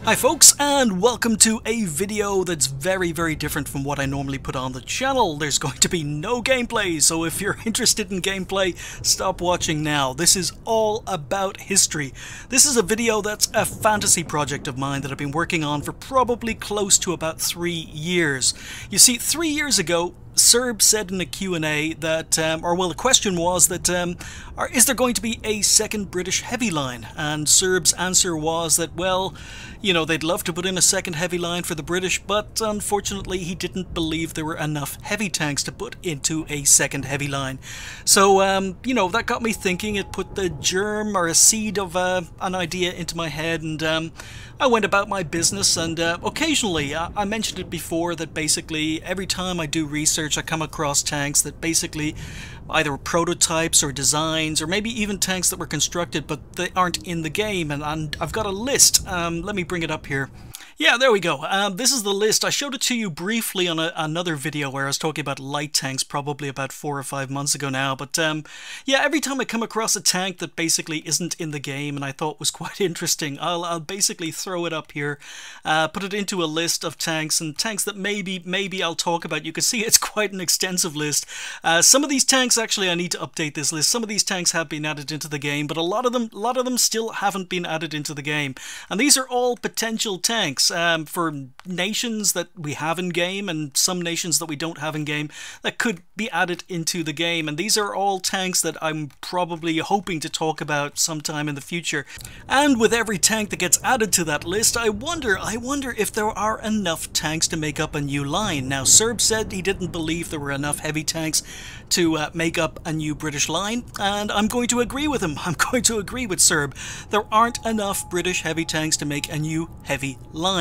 Hi folks, and welcome to a video that's very different from what I normally put on the channel. There's going to be no gameplay, so if you're interested in gameplay, stop watching now. This is all about history. This is a video that's a fantasy project of mine that I've been working on for probably close to about 3 years. You see, 3 years ago, Serb said in a Q&A that, the question was that, is there going to be a second British heavy line? And Serb's answer was that, well, you know, they'd love to put in a second heavy line for the British, but unfortunately he didn't believe there were enough heavy tanks to put into a second heavy line. So, you know, that got me thinking. It put the germ or a seed of an idea into my head, and I went about my business, and occasionally, I mentioned it before, that basically every time I do research I come across tanks that basically either prototypes or designs, or maybe even tanks that were constructed but they aren't in the game, and I've got a list. Let me bring it up here. Yeah, there we go. This is the list. I showed it to you briefly on another video where I was talking about light tanks probably about 4 or 5 months ago now. But yeah, every time I come across a tank that basically isn't in the game and I thought was quite interesting, I'll basically throw it up here, put it into a list of tanks, and tanks that maybe I'll talk about. You can see it's quite an extensive list. Some of these tanks, actually, I need to update this list. Some of these tanks have been added into the game, but a lot of them still haven't been added into the game. And these are all potential tanks. For nations that we have in game and some nations that we don't have in game that could be added into the game, and these are all tanks that I'm probably hoping to talk about sometime in the future. And with every tank that gets added to that list, I wonder if there are enough tanks to make up a new line. Now, Serb said he didn't believe there were enough heavy tanks to make up a new British line, and I'm going to agree with him. I'm going to agree with Serb. There aren't enough British heavy tanks to make a new heavy line.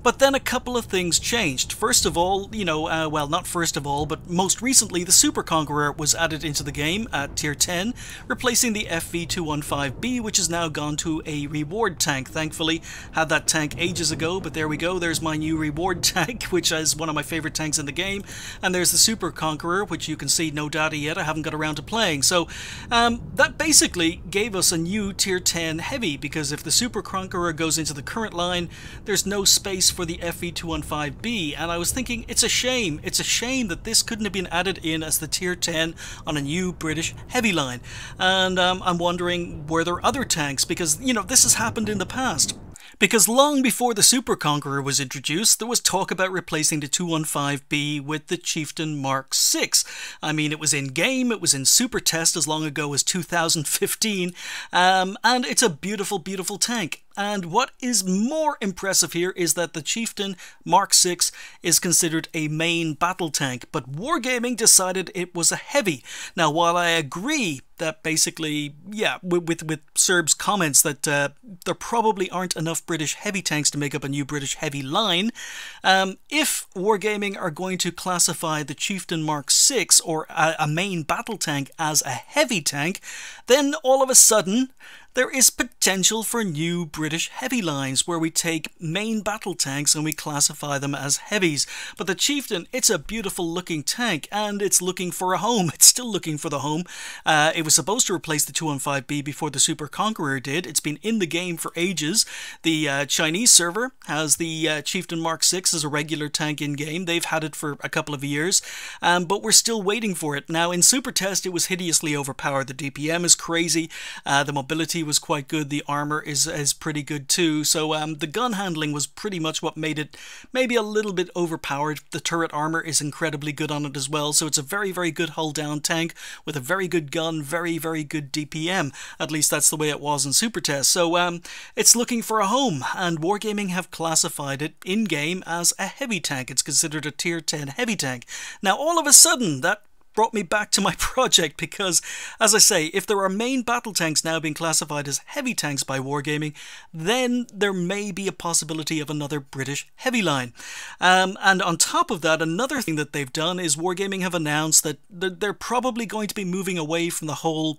But then a couple of things changed. First of all, you know, well, not first of all, but most recently, the Super Conqueror was added into the game at Tier 10, replacing the FV215B, which has now gone to a reward tank. Thankfully, had that tank ages ago, but there we go. There's my new reward tank, which is one of my favorite tanks in the game. And there's the Super Conqueror, which you can see no data yet. I haven't got around to playing. So that basically gave us a new Tier 10 heavy, because if the Super Conqueror goes into the current line, there's no space for the FV215B, and I was thinking, it's a shame that this couldn't have been added in as the Tier 10 on a new British heavy line. And I'm wondering, were there other tanks? Because, you know, this has happened in the past. Because long before the Super Conqueror was introduced, there was talk about replacing the 215B with the Chieftain Mark VI. I mean, it was in game, it was in Super Test as long ago as 2015, and it's a beautiful tank. And what is more impressive here is that the Chieftain Mark VI is considered a main battle tank, but Wargaming decided it was a heavy. Now, while I agree that basically, yeah, with Serb's comments that there probably aren't enough British heavy tanks to make up a new British heavy line, if Wargaming are going to classify the Chieftain Mark VI or a main battle tank as a heavy tank, then all of a sudden there is potential for new British heavy lines where we take main battle tanks and we classify them as heavies. But the Chieftain, it's a beautiful looking tank, and it's looking for a home. It's still looking for the home. It was supposed to replace the 215B before the Super Conqueror did. It's been in the game for ages. The Chinese server has the Chieftain Mark VI as a regular tank in game. They've had it for a couple of years, but we're still waiting for it. Now, in Super Test, it was hideously overpowered. The DPM is crazy. The mobility was quite good. The armor is pretty good too. So the gun handling was pretty much what made it maybe a little bit overpowered. The turret armor is incredibly good on it as well. So it's a very good hull down tank with a very good gun, very good DPM. At least that's the way it was in Super Test. So it's looking for a home, and Wargaming have classified it in game as a heavy tank. It's considered a Tier 10 heavy tank. Now, all of a sudden, that brought me back to my project, because, as I say, if there are main battle tanks now being classified as heavy tanks by Wargaming, then there may be a possibility of another British heavy line. And on top of that, another thing that they've done is Wargaming have announced that they're probably going to be moving away from the whole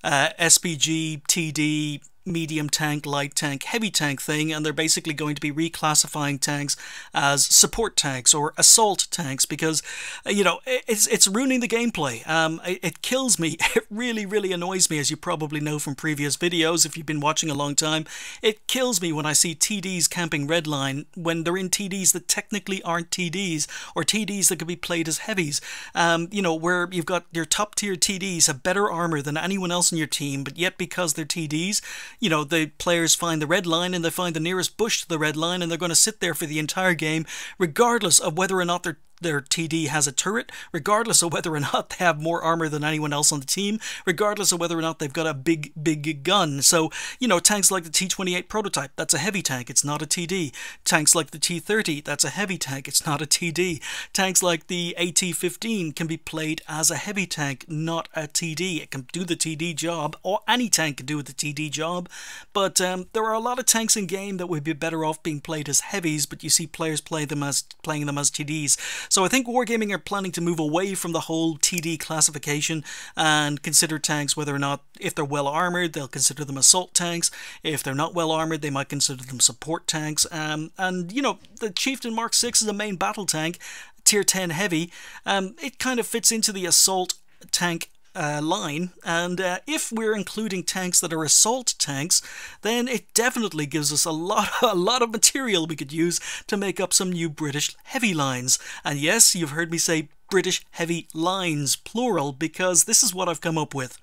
SPG, TD, medium tank, light tank, heavy tank thing, and they're basically going to be reclassifying tanks as support tanks or assault tanks because, you know, it's ruining the gameplay. It kills me. It really, really annoys me, as you probably know from previous videos if you've been watching a long time. It kills me when I see TDs camping redline when they're in TDs that technically aren't TDs, or TDs that could be played as heavies. You know, where you've got your top tier TDs have better armor than anyone else in your team, but yet because they're TDs, you know, the players find the red line and they find the nearest bush to the red line, and they're going to sit there for the entire game regardless of whether or not their TD has a turret, regardless of whether or not they have more armor than anyone else on the team, regardless of whether or not they've got a big gun. So, you know, tanks like the T28 prototype, that's a heavy tank, it's not a TD. Tanks like the T30, that's a heavy tank, it's not a TD. Tanks like the AT15 can be played as a heavy tank, not a TD. It can do the TD job, or any tank can do the TD job, but there are a lot of tanks in game that would be better off being played as heavies, but you see players playing them as TDs. So I think Wargaming are planning to move away from the whole TD classification and consider tanks whether or not, if they're well armored, they'll consider them assault tanks. If they're not well armored, they might consider them support tanks. And you know, the Chieftain Mark VI is a main battle tank, tier 10 heavy. It kind of fits into the assault tank line, and if we're including tanks that are assault tanks, then it definitely gives us a lot of material we could use to make up some new British heavy lines. And yes, you've heard me say British heavy lines, plural, because this is what I've come up with.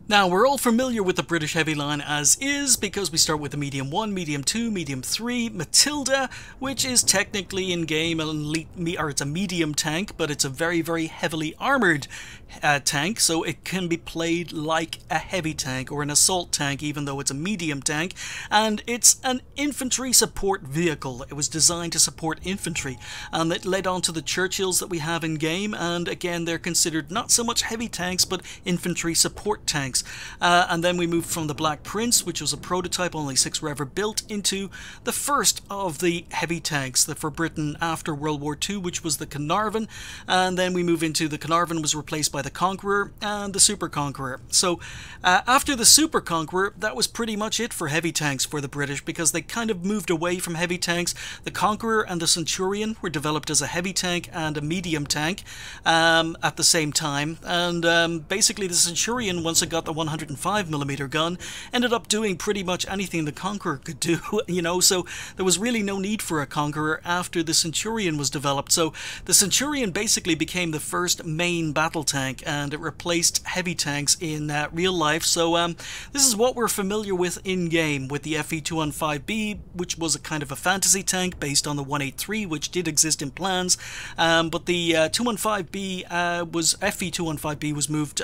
Now, we're all familiar with the British heavy line as is, because we start with the medium 1, medium 2, medium 3, Matilda, which is technically in game it's a medium tank, but it's a very, very heavily armored tank, so it can be played like a heavy tank or an assault tank, even though it's a medium tank, and it's an infantry support vehicle. It was designed to support infantry, and it led on to the Churchills that we have in game, and again, they're considered not so much heavy tanks, but infantry support tanks. And then we moved from the Black Prince, which was a prototype only 6 were ever built, into the first of the heavy tanks for Britain after World War II, which was the Carnarvon, and then we move into the Carnarvon was replaced by the Conqueror and the Super Conqueror. So after the Super Conqueror, that was pretty much it for heavy tanks for the British, because they kind of moved away from heavy tanks. The Conqueror and the Centurion were developed as a heavy tank and a medium tank at the same time, and basically the Centurion, once it got the 105mm gun, ended up doing pretty much anything the Conqueror could do, you know, so there was really no need for a Conqueror after the Centurion was developed. So the Centurion basically became the first main battle tank, and it replaced heavy tanks in real life. So this is what we're familiar with in game, with the FE215B, which was a kind of a fantasy tank based on the 183, which did exist in plans, but the 215B FE215B was moved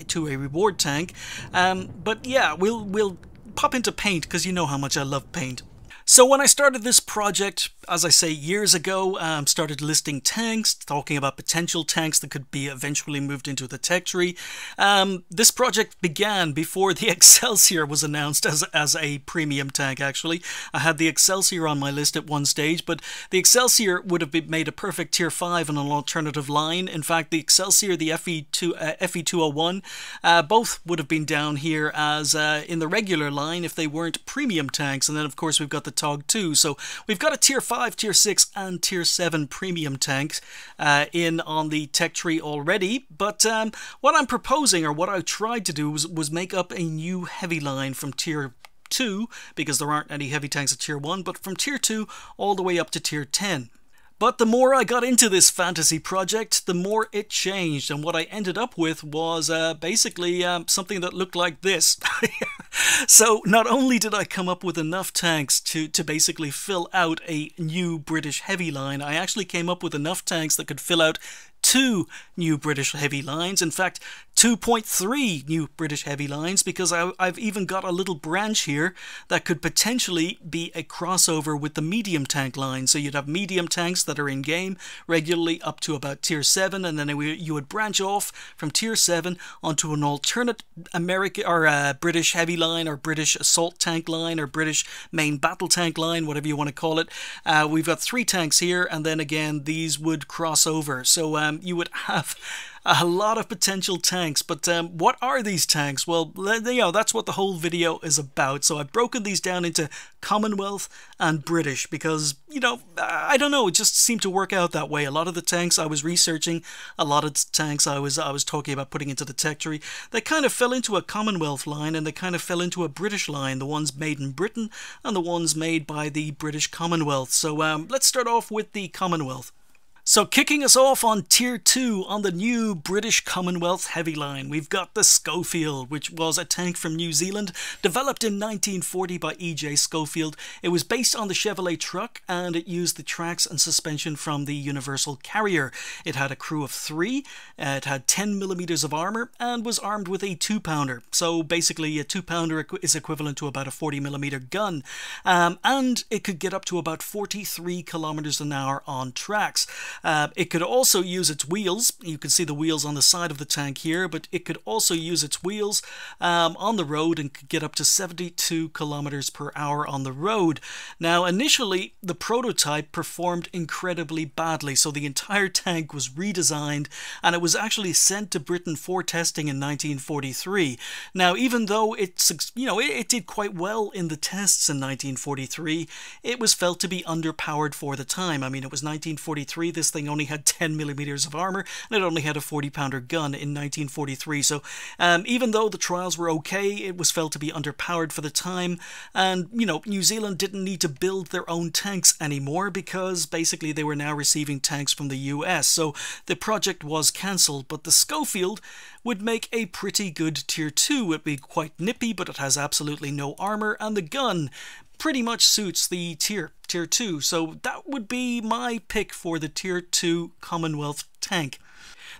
to a reward tank. But yeah, we'll pop into paint, because you know how much I love paint. So when I started this project, as I say, years ago, started listing tanks, talking about potential tanks that could be eventually moved into the tech tree. This project began before the Excelsior was announced as a premium tank, actually. I had the Excelsior on my list at one stage, but the Excelsior would have been made a perfect tier 5 on an alternative line. In fact, the Excelsior, the FE201, both would have been down here as in the regular line if they weren't premium tanks. And then, of course, we've got the Tug 2. So we've got a tier 5, tier 6 and tier 7 premium tanks in on the tech tree already, but what I'm proposing, or what I tried to do, was make up a new heavy line from tier 2, because there aren't any heavy tanks at tier 1, but from tier 2 all the way up to tier 10. But the more I got into this fantasy project, the more it changed, and what I ended up with was basically something that looked like this. So not only did I come up with enough tanks to basically fill out a new British heavy line, I actually came up with enough tanks that could fill out 2 new British heavy lines. In fact, 2.3 new British heavy lines, because I've even got a little branch here that could potentially be a crossover with the medium tank line. So you'd have medium tanks that are in game regularly up to about tier 7, and then you would branch off from tier 7 onto an alternate British heavy line, or British assault tank line, or British main battle tank line, whatever you want to call it. We've got 3 tanks here, and then again these would cross over. So you would have a lot of potential tanks. But what are these tanks? Well, you know, that's what the whole video is about. So I've broken these down into Commonwealth and British because, you know, I don't know, it just seemed to work out that way. A lot of the tanks I was researching, a lot of tanks I was talking about putting into the tech tree, they kind of fell into a Commonwealth line and they kind of fell into a British line, the ones made in Britain and the ones made by the British Commonwealth. So let's start off with the Commonwealth. So kicking us off on Tier 2 on the new British Commonwealth heavy line, we've got the Schofield, which was a tank from New Zealand, developed in 1940 by E.J. Schofield. It was based on the Chevrolet truck and it used the tracks and suspension from the Universal Carrier. It had a crew of 3, it had 10mm of armour and was armed with a 2-pounder. So basically a 2-pounder is equivalent to about a 40mm gun. And it could get up to about 43 kilometers an hour on tracks. It could also use its wheels. You can see the wheels on the side of the tank here, but it could also use its wheels on the road and could get up to 72 kilometers per hour on the road. Now, initially, the prototype performed incredibly badly, so the entire tank was redesigned and it was actually sent to Britain for testing in 1943. Now, even though it did quite well in the tests in 1943, it was felt to be underpowered for the time. I mean, it was 1943. This thing only had 10mm of armour and it only had a 40-pounder gun in 1943. So even though the trials were okay, it was felt to be underpowered for the time. And, you know, New Zealand didn't need to build their own tanks anymore because basically they were now receiving tanks from the US. So the project was cancelled, but the Schofield would make a pretty good Tier 2. It'd be quite nippy, but it has absolutely no armour, and the gun pretty much suits the Tier 2. So that would be my pick for the Tier 2 Commonwealth tank.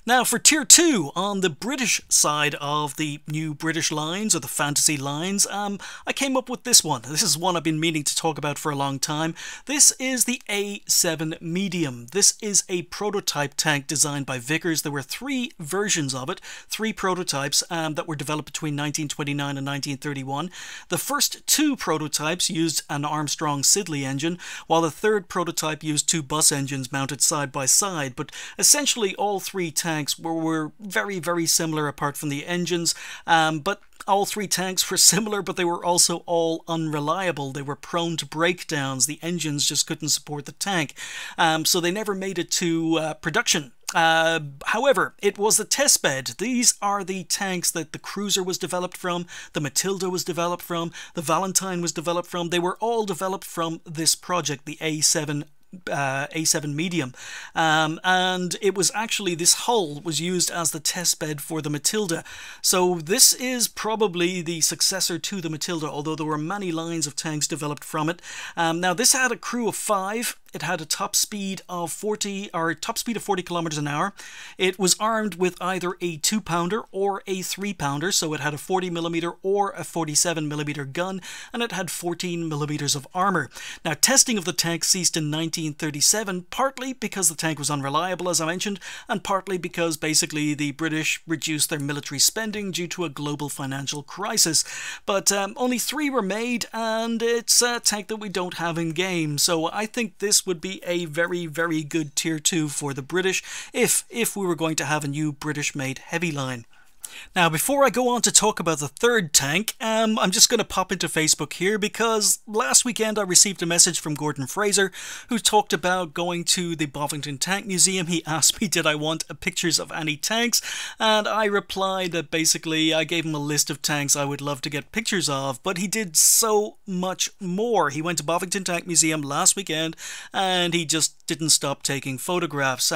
Now for Tier 2, on the British side of the new British lines, or the fantasy lines, I came up with this one. This is one I've been meaning to talk about for a long time. This is the A7 Medium. This is a prototype tank designed by Vickers. There were 3 versions of it, 3 prototypes that were developed between 1929 and 1931. The first 2 prototypes used an Armstrong Siddeley engine, while the 3rd prototype used 2 bus engines mounted side by side. But essentially all 3 tanks were very, very similar apart from the engines, but all 3 tanks were similar, but they were also all unreliable. They were prone to breakdowns. The engines just couldn't support the tank, so they never made it to production. However, it was the test bed. These are the tanks that the Cruiser was developed from, the Matilda was developed from, the Valentine was developed from. They were all developed from this project, the A7 Medium, and it was actually, this hull was used as the test bed for the Matilda. So this is probably the successor to the Matilda, although there were many lines of tanks developed from it. Now this had a crew of 5. It had a top speed of 40 kilometers an hour. It was armed with either a 2-pounder or a 3-pounder, so it had a 40mm or a 47mm gun, and it had 14mm of armour. Now, testing of the tank ceased in 1937, partly because the tank was unreliable, as I mentioned, and partly because basically the British reduced their military spending due to a global financial crisis. But only 3 were made, and it's a tank that we don't have in game, so I think this would be a very, very good Tier 2 for the British if we were going to have a new British-made heavy line. Now, before I go on to talk about the 3rd tank, I'm just going to pop into Facebook here because last weekend I received a message from Gordon Fraser who talked about going to the Bovington Tank Museum. He asked me did I want pictures of any tanks, and I replied that basically I gave him a list of tanks I would love to get pictures of, but he did so much more. He went to Bovington Tank Museum last weekend and he just didn't stop taking photographs.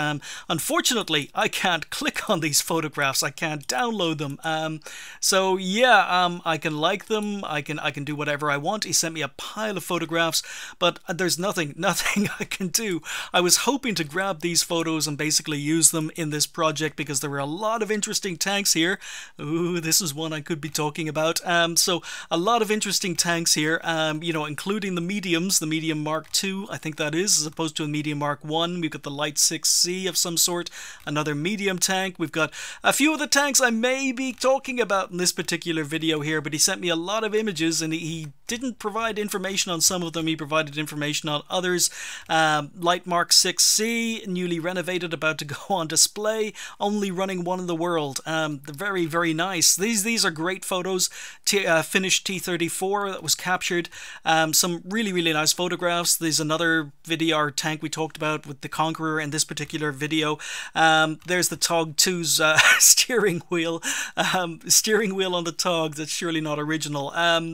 Unfortunately, I can't click on these photographs. I can't download them. So yeah, I can like them. I can do whatever I want. He sent me a pile of photographs, but there's nothing I can do. I was hoping to grab these photos and basically use them in this project because there were a lot of interesting tanks here. Ooh, this is one I could be talking about. So a lot of interesting tanks here, you know, including the mediums, the Medium Mark II, I think that is, as opposed to a Medium Mark I. We've got the Light 6C of some sort, another medium tank. We've got a few of the tanks I may be talking about in this particular video here, but he sent me a lot of images and he didn't provide information on some of them. He provided information on others. Light Mark 6C, newly renovated, about to go on display, only running one in the world. Very, very nice. These are great photos. Finished T-34 that was captured. Some really, really nice photographs. There's another VDR tank we talked about with the Conqueror in this particular video. There's the Tug 2's steering wheel on the Tug. That's surely not original.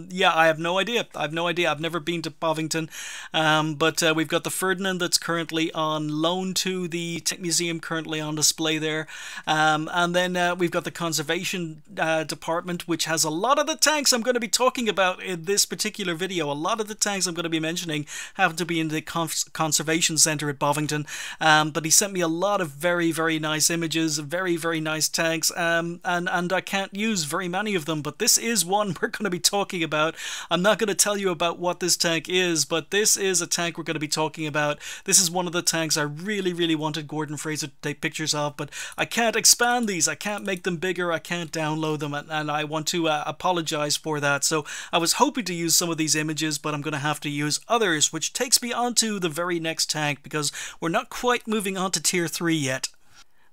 Yeah, I have no idea. I've never been to Bovington, but we've got the Ferdinand that's currently on loan to the Tech Museum, currently on display there. And then we've got the Conservation Department, which has a lot of the tanks I'm going to be talking about in this particular video. A lot of the tanks I'm going to be mentioning happen to be in the Conservation Centre at Bovington. But he sent me a lot of very, very nice images, very, very nice tanks, and I can't use very many of them, but this is one we're going to be talking about. I'm not going to tell you about what this tank is, but this is a tank we're going to be talking about. This is one of the tanks I really, really wanted Gordon Fraser to take pictures of, but I can't expand these. I can't make them bigger. I can't download them, and I want to apologize for that. So I was hoping to use some of these images, but I'm going to have to use others, which takes me on to the very next tank, because we're not quite moving on to Tier 3 yet.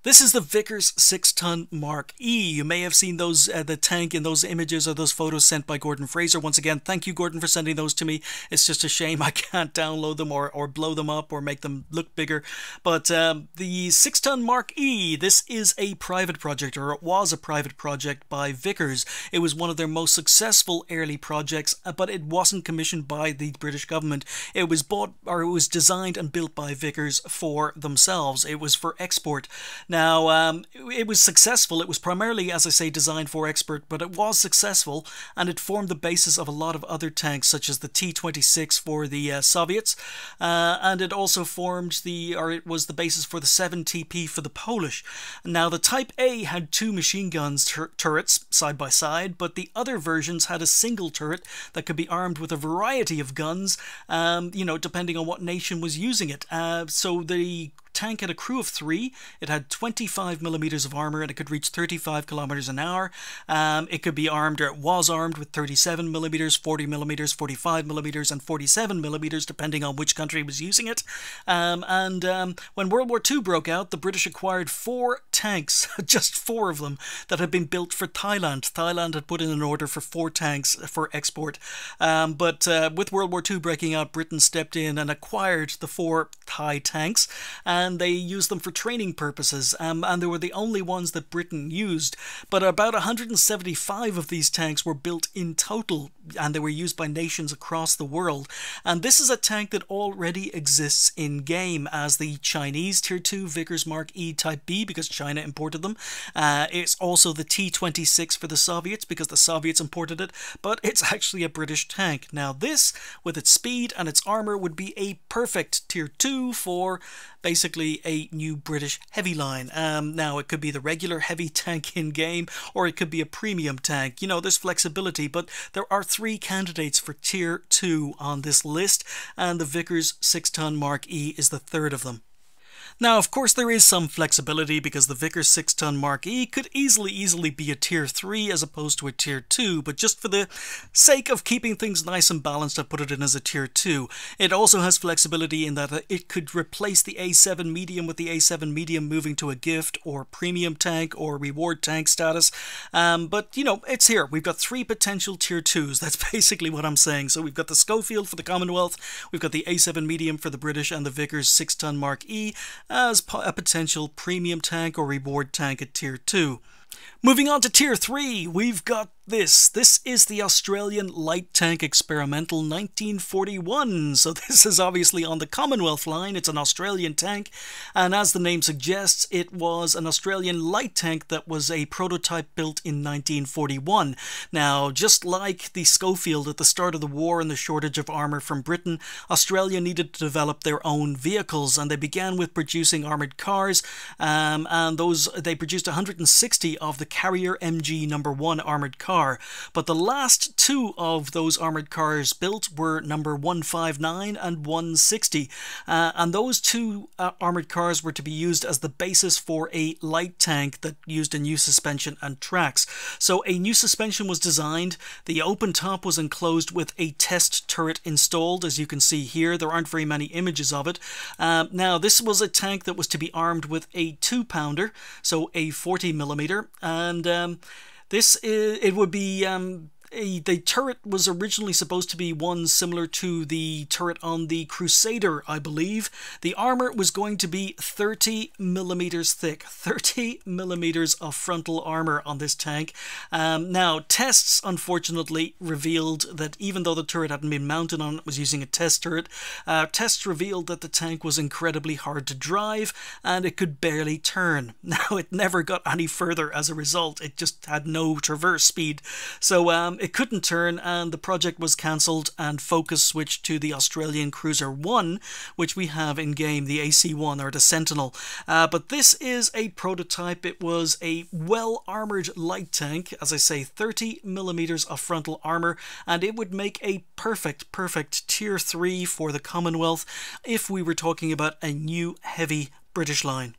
This is the Vickers 6-ton Mark E. You may have seen those the tank in those images or those photos sent by Gordon Fraser. Once again, thank you, Gordon, for sending those to me. It's just a shame I can't download them or blow them up or make them look bigger. But the 6-ton Mark E, this is a private project, or it was a private project by Vickers. It was one of their most successful early projects, but it wasn't commissioned by the British government. It was bought, or it was designed and built by Vickers for themselves. It was for export. Now, it was successful. It was primarily, as I say, designed for export, but it was successful, and it formed the basis of a lot of other tanks, such as the T-26 for the Soviets, and it also formed it was the basis for the 7TP for the Polish. Now, the Type A had two machine guns turrets side by side, but the other versions had a single turret that could be armed with a variety of guns, you know, depending on what nation was using it. So the tank had a crew of 3. It had 25mm of armour, and it could reach 35 kilometers an hour. It could be armed, or it was armed, with 37mm, 40mm, 45mm, and 47mm, depending on which country was using it. When World War II broke out, the British acquired 4 tanks, just 4 of them, that had been built for Thailand. Thailand had put in an order for 4 tanks for export. But with World War II breaking out, Britain stepped in and acquired the 4 Thai tanks, and they used them for training purposes, and they were the only ones that Britain used. But about 175 of these tanks were built in total, and they were used by nations across the world. And this is a tank that already exists in-game as the Chinese Tier 2 Vickers Mark E Type B, because China imported them. It's also the T-26 for the Soviets, because the Soviets imported it, but it's actually a British tank. Now this, with its speed and its armour, would be a perfect Tier 2 for basically a new British heavy line. Now, it could be the regular heavy tank in-game, or it could be a premium tank. You know, there's flexibility, but there are 3 candidates for Tier 2 on this list, and the Vickers 6-ton Mark E is the third of them. Now, of course, there is some flexibility, because the Vickers 6-ton Mark E could easily be a Tier 3 as opposed to a Tier 2, but just for the sake of keeping things nice and balanced, I put it in as a Tier 2. It also has flexibility in that it could replace the A7 medium, with the A7 medium moving to a gift or premium tank or reward tank status. But, you know, it's here. We've got 3 potential Tier 2s. That's basically what I'm saying. So we've got the Schofield for the Commonwealth, we've got the A7 medium for the British, and the Vickers 6-ton Mark E as a potential premium tank or reward tank at Tier 2. Moving on to Tier 3, we've got this. This is the Australian Light Tank Experimental 1941. So this is obviously on the Commonwealth line. It's an Australian tank, and as the name suggests, it was an Australian light tank that was a prototype built in 1941. Now, just like the Schofield at the start of the war and the shortage of armour from Britain, Australia needed to develop their own vehicles, and they began with producing armoured cars, and they produced 160 of the Carrier MG number 1 armoured car, but the last two of those armoured cars built were number 159 and 160, and those two armoured cars were to be used as the basis for a light tank that used a new suspension and tracks. So a new suspension was designed, the open top was enclosed with a test turret installed, as you can see here. There aren't very many images of it. Now this was a tank that was to be armed with a 2-pounder, so a 40mm, and it would be the turret was originally supposed to be one similar to the turret on the Crusader, I believe. The armour was going to be 30mm thick, 30mm of frontal armour on this tank. Now, tests unfortunately revealed that even though the turret hadn't been mounted on it, was using a test turret, tests revealed that the tank was incredibly hard to drive and it could barely turn. Now, it never got any further as a result. It just had no traverse speed. So, it couldn't turn, and the project was cancelled, and focus switched to the Australian Cruiser 1, which we have in game, the AC1 or the Sentinel. But this is a prototype. It was a well-armoured light tank, as I say, 30mm of frontal armour, and it would make a perfect Tier 3 for the Commonwealth if we were talking about a new heavy British line.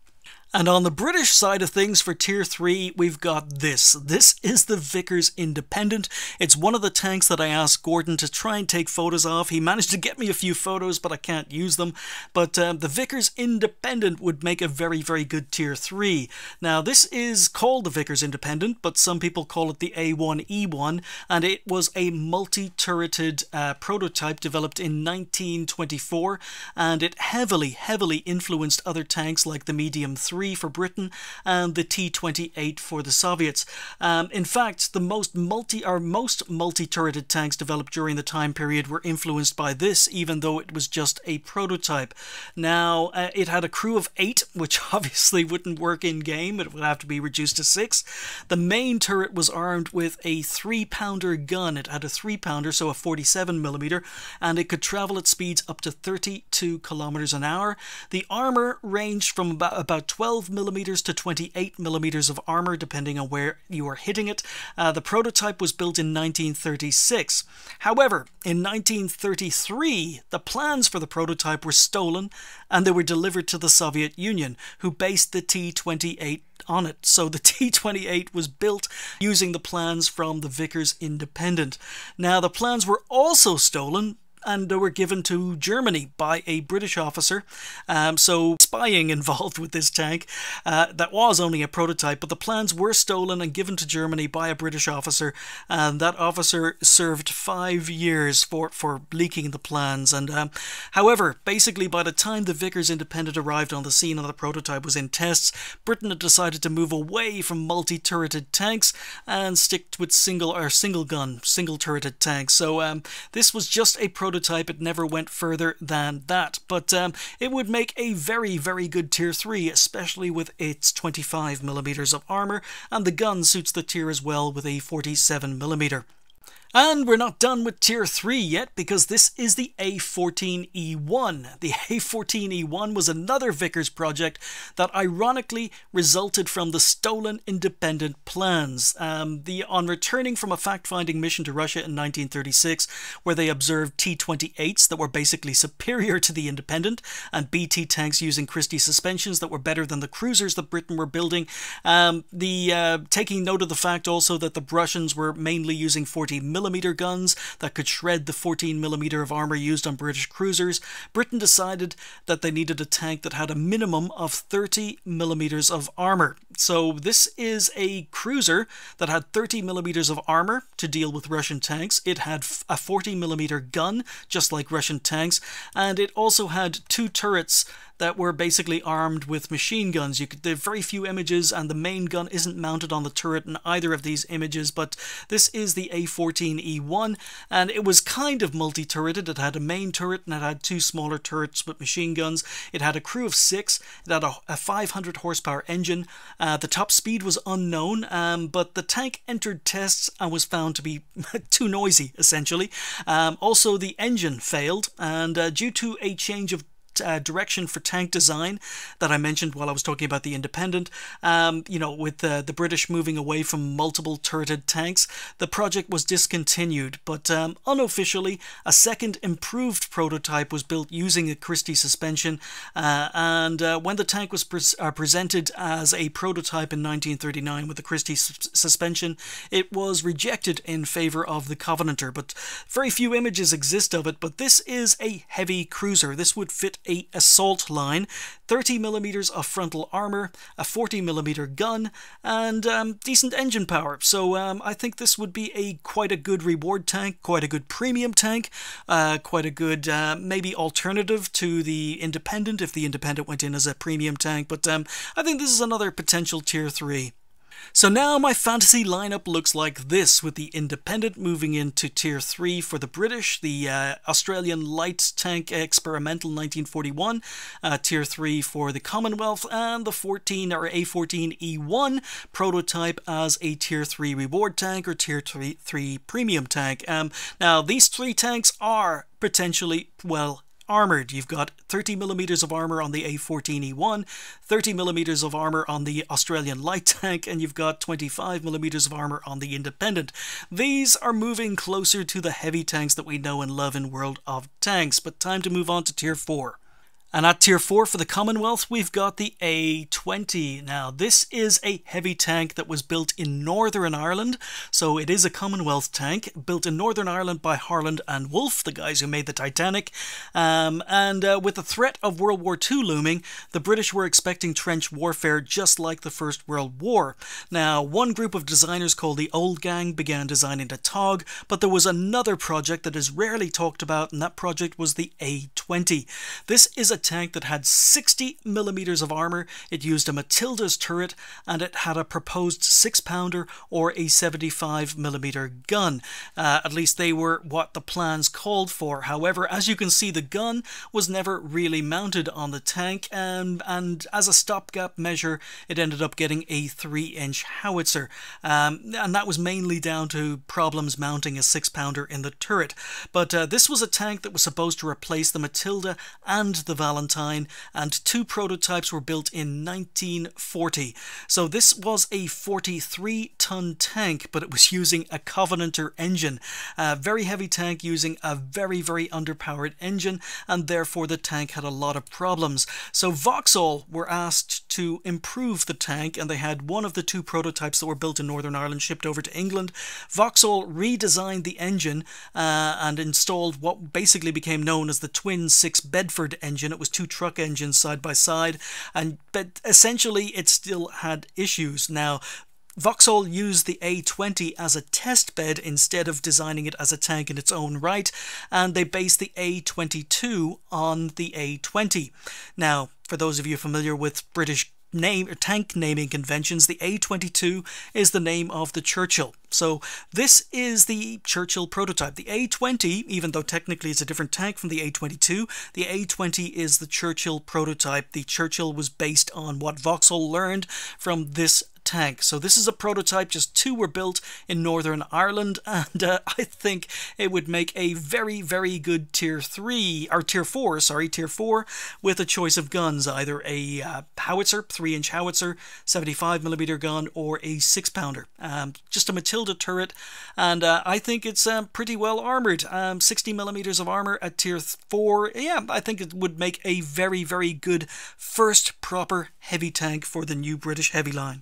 And on the British side of things for Tier 3, we've got this. This is the Vickers Independent. It's one of the tanks that I asked Gordon to try and take photos of. He managed to get me a few photos, but I can't use them. But the Vickers Independent would make a very good Tier 3. Now, this is called the Vickers Independent, but some people call it the A1E1, and it was a multi-turreted prototype developed in 1924, and it heavily influenced other tanks like the Medium 3 for Britain and the T-28 for the Soviets. In fact, the most multi-turreted tanks developed during the time period were influenced by this, even though it was just a prototype. Now, it had a crew of 8, which obviously wouldn't work in game. It would have to be reduced to 6. The main turret was armed with a 3-pounder gun. It had a 3-pounder, so a 47mm, and it could travel at speeds up to 32 kilometers an hour. The armor ranged from about 12mm to 28mm of armor, depending on where you are hitting it. The prototype was built in 1936. However, in 1933, the plans for the prototype were stolen and they were delivered to the Soviet Union, who based the T-28 on it. So the T-28 was built using the plans from the Vickers Independent. Now, the plans were also stolen and they were given to Germany by a British officer. So spying involved with this tank. That was only a prototype, but the plans were stolen and given to Germany by a British officer, and that officer served 5 years for leaking the plans. And however, basically by the time the Vickers Independent arrived on the scene and the prototype was in tests, Britain had decided to move away from multi-turreted tanks and stick with single-turreted tanks. So this was just a prototype. It never went further than that, but it would make a very good Tier 3, especially with its 25mm of armour, and the gun suits the tier as well with a 47mm. And we're not done with Tier 3 yet, because this is the A14E1. The A14E1 was another Vickers project that ironically resulted from the stolen independent plans. On returning from a fact-finding mission to Russia in 1936, where they observed T-28s that were basically superior to the Independent, and BT tanks using Christie suspensions that were better than the cruisers that Britain were building, taking note of the fact also that the Russians were mainly using 40mm guns that could shred the 14mm of armour used on British cruisers, Britain decided that they needed a tank that had a minimum of 30mm of armour. So this is a cruiser that had 30mm of armour to deal with Russian tanks. It had a 40mm gun, just like Russian tanks, and it also had 2 turrets that were basically armed with machine guns. There are very few images, and the main gun isn't mounted on the turret in either of these images, but this is the A14E1, and it was kind of multi-turreted. It had a main turret, and it had 2 smaller turrets with machine guns. It had a crew of 6. It had a 500 horsepower engine. The top speed was unknown, but the tank entered tests and was found to be too noisy, essentially. Also, the engine failed, and due to a change of direction for tank design that I mentioned while I was talking about the Independent. You know, with the British moving away from multiple turreted tanks, the project was discontinued, but unofficially a second improved prototype was built using a Christie suspension, and when the tank was presented as a prototype in 1939 with the Christie suspension, it was rejected in favour of the Covenanter, but very few images exist of it. But this is a heavy cruiser. This would fit a assault line, 30mm of frontal armour, a 40mm gun, and decent engine power. So I think this would be quite a good reward tank, quite a good premium tank, quite a good maybe alternative to the Independent if the Independent went in as a premium tank. But I think this is another potential tier 3. So now my fantasy lineup looks like this, with the Independent moving into Tier 3 for the British, the Australian Light Tank Experimental 1941, Tier 3 for the Commonwealth, and the A14E1 prototype as a Tier 3 reward tank or Tier 3 premium tank. Now these three tanks are potentially, well, armoured. You've got 30mm of armour on the A14E1, 30mm of armour on the Australian Light Tank, and you've got 25mm of armour on the Independent. These are moving closer to the heavy tanks that we know and love in World of Tanks, but time to move on to Tier 4. And at Tier 4 for the Commonwealth, we've got the A20. Now, this is a heavy tank that was built in Northern Ireland, so it is a Commonwealth tank, built in Northern Ireland by Harland and Wolff, the guys who made the Titanic. With the threat of World War II looming, the British were expecting trench warfare just like the First World War. Now, one group of designers called the Old Gang began designing the Tug, but there was another project that is rarely talked about, and that project was the A20. This is a tank that had 60mm of armour, it used a Matilda's turret, and it had a proposed 6-pounder or a 75mm gun. At least they were what the plans called for. However, as you can see, the gun was never really mounted on the tank, and as a stopgap measure, it ended up getting a 3-inch howitzer. And that was mainly down to problems mounting a 6-pounder in the turret. But this was a tank that was supposed to replace the Matilda and the Valentine, and two prototypes were built in 1940. So this was a 43-ton tank, but it was using a Covenanter engine. A very heavy tank using a very, very underpowered engine, and therefore the tank had a lot of problems. So Vauxhall were asked to improve the tank, and they had one of the two prototypes that were built in Northern Ireland shipped over to England. Vauxhall redesigned the engine and installed what basically became known as the Twin 6 Bedford engine. It was two truck engines side by side, but essentially it still had issues. Now, Vauxhall used the A20 as a test bed instead of designing it as a tank in its own right, and they based the A22 on the A20. Now, for those of you familiar with British tank naming conventions, the A22 is the name of the Churchill. So this is the Churchill prototype. The A20, even though technically it's a different tank from the A22, the A20 is the Churchill prototype. The Churchill was based on what Vauxhall learned from this tank. So this is a prototype, just two were built in Northern Ireland, and I think it would make a very, very good Tier 4 with a choice of guns, either a howitzer, 3-inch howitzer, 75mm gun, or a 6-pounder. Just a Matilda turret, and I think it's pretty well armoured. 60mm of armour at Tier 4. Yeah, I think it would make a very, very good first proper heavy tank for the new British heavy line.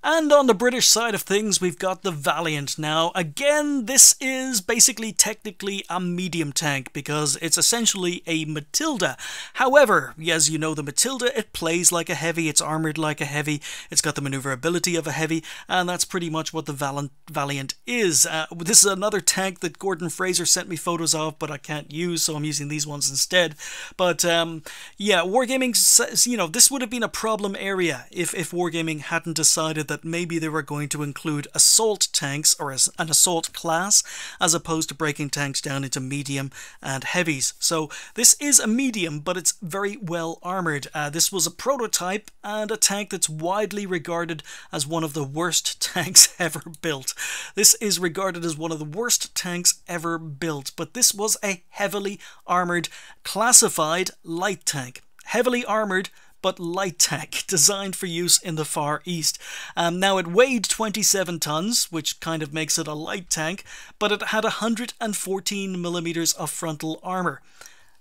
And on the British side of things, we've got the Valiant. Now, again, this is basically technically a medium tank because it's essentially a Matilda. However, as you know, the Matilda, it plays like a heavy, it's armoured like a heavy, it's got the manoeuvrability of a heavy, and that's pretty much what the Valiant is. This is another tank that Gordon Fraser sent me photos of, but I can't use, so I'm using these ones instead. But yeah, Wargaming says, you know, this would have been a problem area if Wargaming hadn't decided that maybe they were going to include assault tanks or an assault class as opposed to breaking tanks down into medium and heavies. So this is a medium, but it's very well armoured. This was a prototype and a tank that's widely regarded as one of the worst tanks ever built. This is regarded as one of the worst tanks ever built, but this was a heavily armoured classified light tank. Heavily armoured but light tank, designed for use in the Far East. Now it weighed 27 tons, which kind of makes it a light tank, but it had 114 millimeters of frontal armour.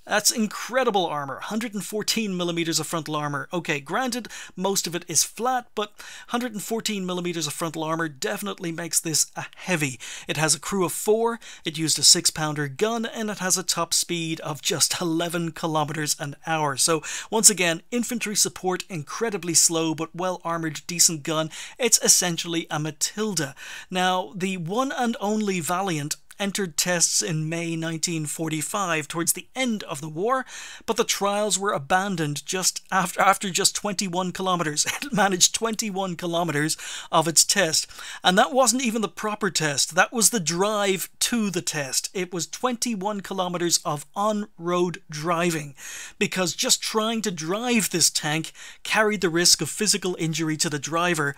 That's incredible armour, 114 millimeters of frontal armour. Okay, granted, most of it is flat, but 114 millimeters of frontal armour definitely makes this a heavy. It has a crew of 4, it used a 6-pounder gun, and it has a top speed of just 11 kilometers an hour. So, once again, infantry support, incredibly slow, but well-armoured, decent gun. It's essentially a Matilda. Now, the one and only Valiant entered tests in May 1945, towards the end of the war, but the trials were abandoned just after just 21 kilometers. It managed 21 kilometers of its test, and that wasn't even the proper test. That was the drive to the test. It was 21 kilometers of on-road driving, because just trying to drive this tank carried the risk of physical injury to the driver,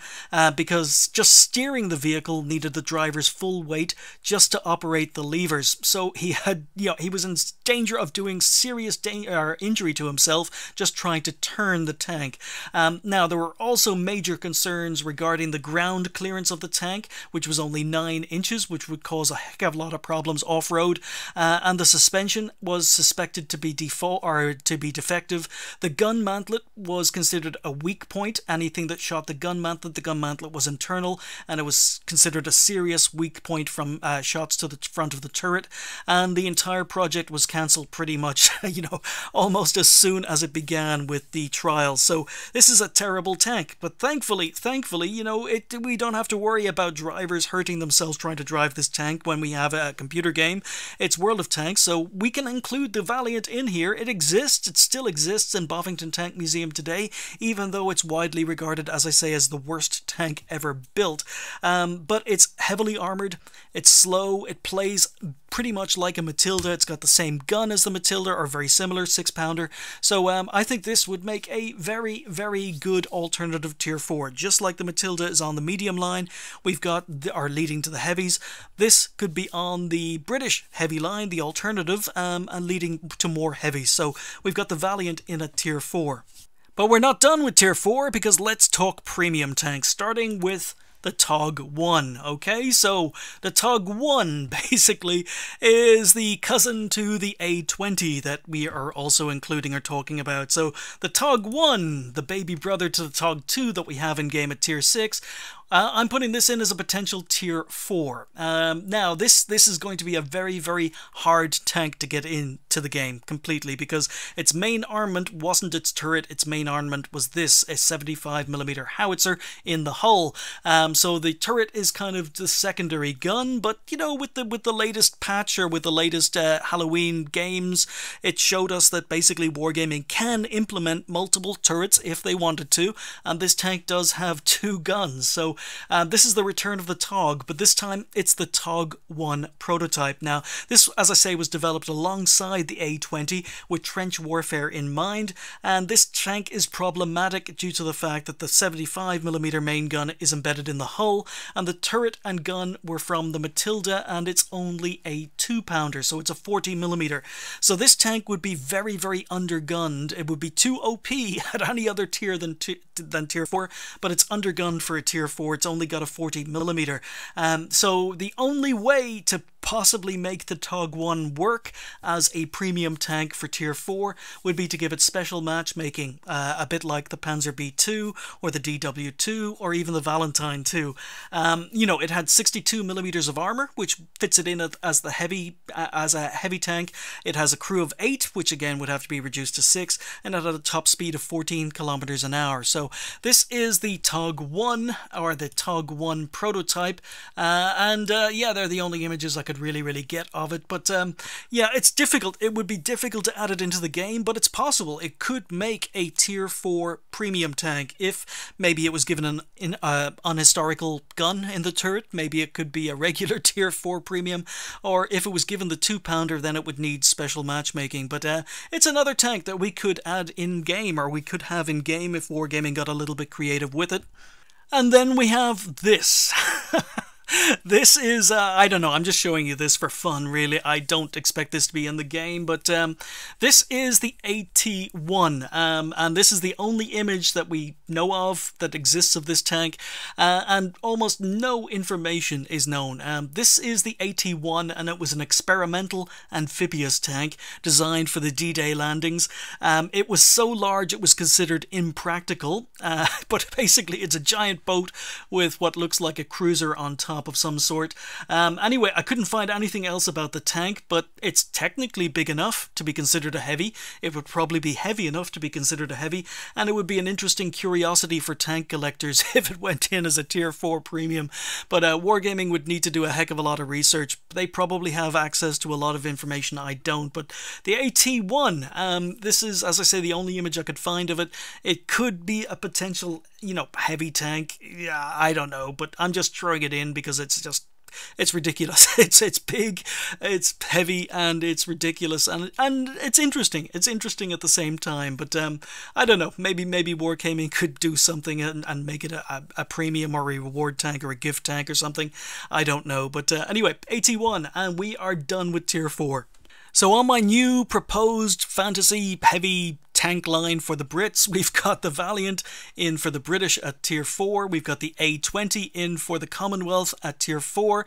because just steering the vehicle needed the driver's full weight just to operate the levers. So he was in danger of doing serious injury to himself just trying to turn the tank. Now, there were also major concerns regarding the ground clearance of the tank, which was only 9 inches, which would cause a heck of a lot of problems off-road, and the suspension was suspected to be defective. The gun mantlet was considered a weak point. Anything that shot the gun mantlet was internal, and it was considered a serious weak point from shots to the front of the turret, and the entire project was cancelled pretty much, almost as soon as it began with the trials. So this is a terrible tank, but thankfully, we don't have to worry about drivers hurting themselves trying to drive this tank when we have a computer game. It's World of Tanks, so we can include the Valiant in here. It exists, it still exists in Bovington Tank Museum today, even though it's widely regarded, as I say, as the worst tank ever built. But it's heavily armoured, it's slow, it plays pretty much like a Matilda. It's got the same gun as the Matilda, or very similar, 6-pounder. So I think this would make a very, very good alternative tier 4. Just like the Matilda is on the medium line, we've got our leading to the heavies. This could be on the British heavy line, the alternative, and leading to more heavies. So we've got the Valiant in a tier 4. But we're not done with tier 4, because let's talk premium tanks, starting with the Tug One. Okay, so the Tug One basically is the cousin to the A20 that we are also including or talking about. So the Tug One, the baby brother to the Tug 2 that we have in game at tier 6, I'm putting this in as a potential tier 4. Now, this is going to be a very, very hard tank to get into the game completely, because its main armament wasn't its turret. Its main armament was this, a 75mm howitzer in the hull. So the turret is kind of the secondary gun, but with the latest patch, or with the latest Halloween games, it showed us that basically Wargaming can implement multiple turrets if they wanted to, and this tank does have 2 guns. So this is the return of the Tug, but this time it's the Tug One prototype. Now, this, as I say, was developed alongside the A20 with trench warfare in mind, and this tank is problematic due to the fact that the 75mm main gun is embedded in the hull, and the turret and gun were from the Matilda, and it's only a 2-pounder, so it's a 40mm. So this tank would be very, very undergunned. It would be too OP at any other tier than tier 4, but it's undergunned for a tier 4. It's only got a 40mm. So the only way to possibly make the Tug One work as a premium tank for tier 4 would be to give it special matchmaking, a bit like the Panzer B2 or the DW2 or even the Valentine II. You know, it had 62 millimeters of armor, which fits it in as a heavy tank. It has a crew of 8, which again would have to be reduced to 6, and it had a top speed of 14 kilometers an hour. So this is the Tug One, or the Tug One prototype, yeah, they're the only images I could really get of it. But yeah, it's difficult. It would be difficult to add it into the game, but it's possible. It could make a tier 4 premium tank if maybe it was given an unhistorical gun in the turret. Maybe it could be a regular tier 4 premium, or if it was given the 2-pounder, then it would need special matchmaking. But it's another tank that we could add in game, or we could have in game if Wargaming got a little bit creative with it. And then we have this. This is, I don't know, I'm just showing you this for fun, really. I don't expect this to be in the game, but this is the AT1, and this is the only image that we know of that exists of this tank, and almost no information is known. This is the AT1, and it was an experimental amphibious tank designed for the D-Day landings. It was so large it was considered impractical, but basically it's a giant boat with what looks like a cruiser on top of some sort. Anyway, I couldn't find anything else about the tank, but it's technically big enough to be considered a heavy. It would probably be heavy enough to be considered a heavy, and it would be an interesting curiosity for tank collectors if it went in as a tier 4 premium. But Wargaming would need to do a heck of a lot of research. They probably have access to a lot of information I don't. But the AT1, this is, as I say, the only image I could find of it. It could be a potential, you know, heavy tank. Yeah, I don't know, but I'm just throwing it in because it's ridiculous. It's big, it's heavy, and it's ridiculous, and it's interesting. It's interesting at the same time. But I don't know. Maybe Wargaming could do something and make it a premium or a reward tank or a gift tank or something. I don't know. But anyway, AT1, and we are done with tier 4. So on my new proposed fantasy heavy tank line for the Brits, we've got the Valiant in for the British at tier 4. We've got the A20 in for the Commonwealth at tier 4.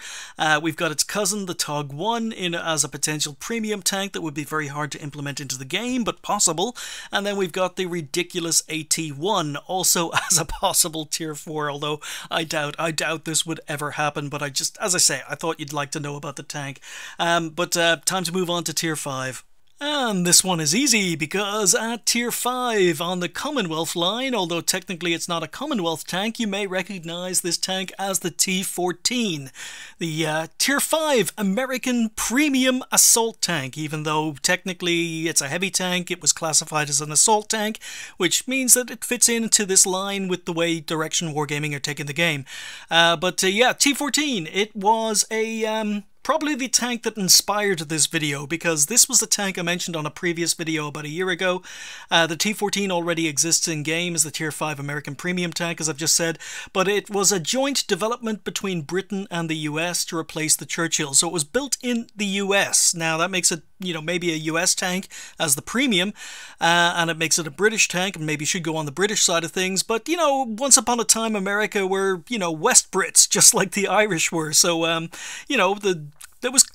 We've got its cousin, the Tug One, in as a potential premium tank that would be very hard to implement into the game, but possible. And then we've got the ridiculous AT1 also as a possible tier 4, although I doubt this would ever happen. But as I say, I thought you'd like to know about the tank. But time to move on to tier 5. And this one is easy, because at tier 5 on the Commonwealth line, although technically it's not a Commonwealth tank, you may recognise this tank as the T14, the tier 5 American premium assault tank. Even though technically it's a heavy tank, it was classified as an assault tank, which means that it fits into this line with the way Direction Wargaming are taking the game. But yeah, T14, it was a probably the tank that inspired this video, because this was the tank I mentioned on a previous video about a year ago. The T14 already exists in game as the tier 5 American premium tank, as I've just said, but it was a joint development between Britain and the US to replace the Churchill. So it was built in the US. Now that makes it, you know, maybe a US tank as the premium, and it makes it a British tank, and maybe should go on the British side of things. But, you know, once upon a time America were, you know, West Brits, just like the Irish were. So, you know,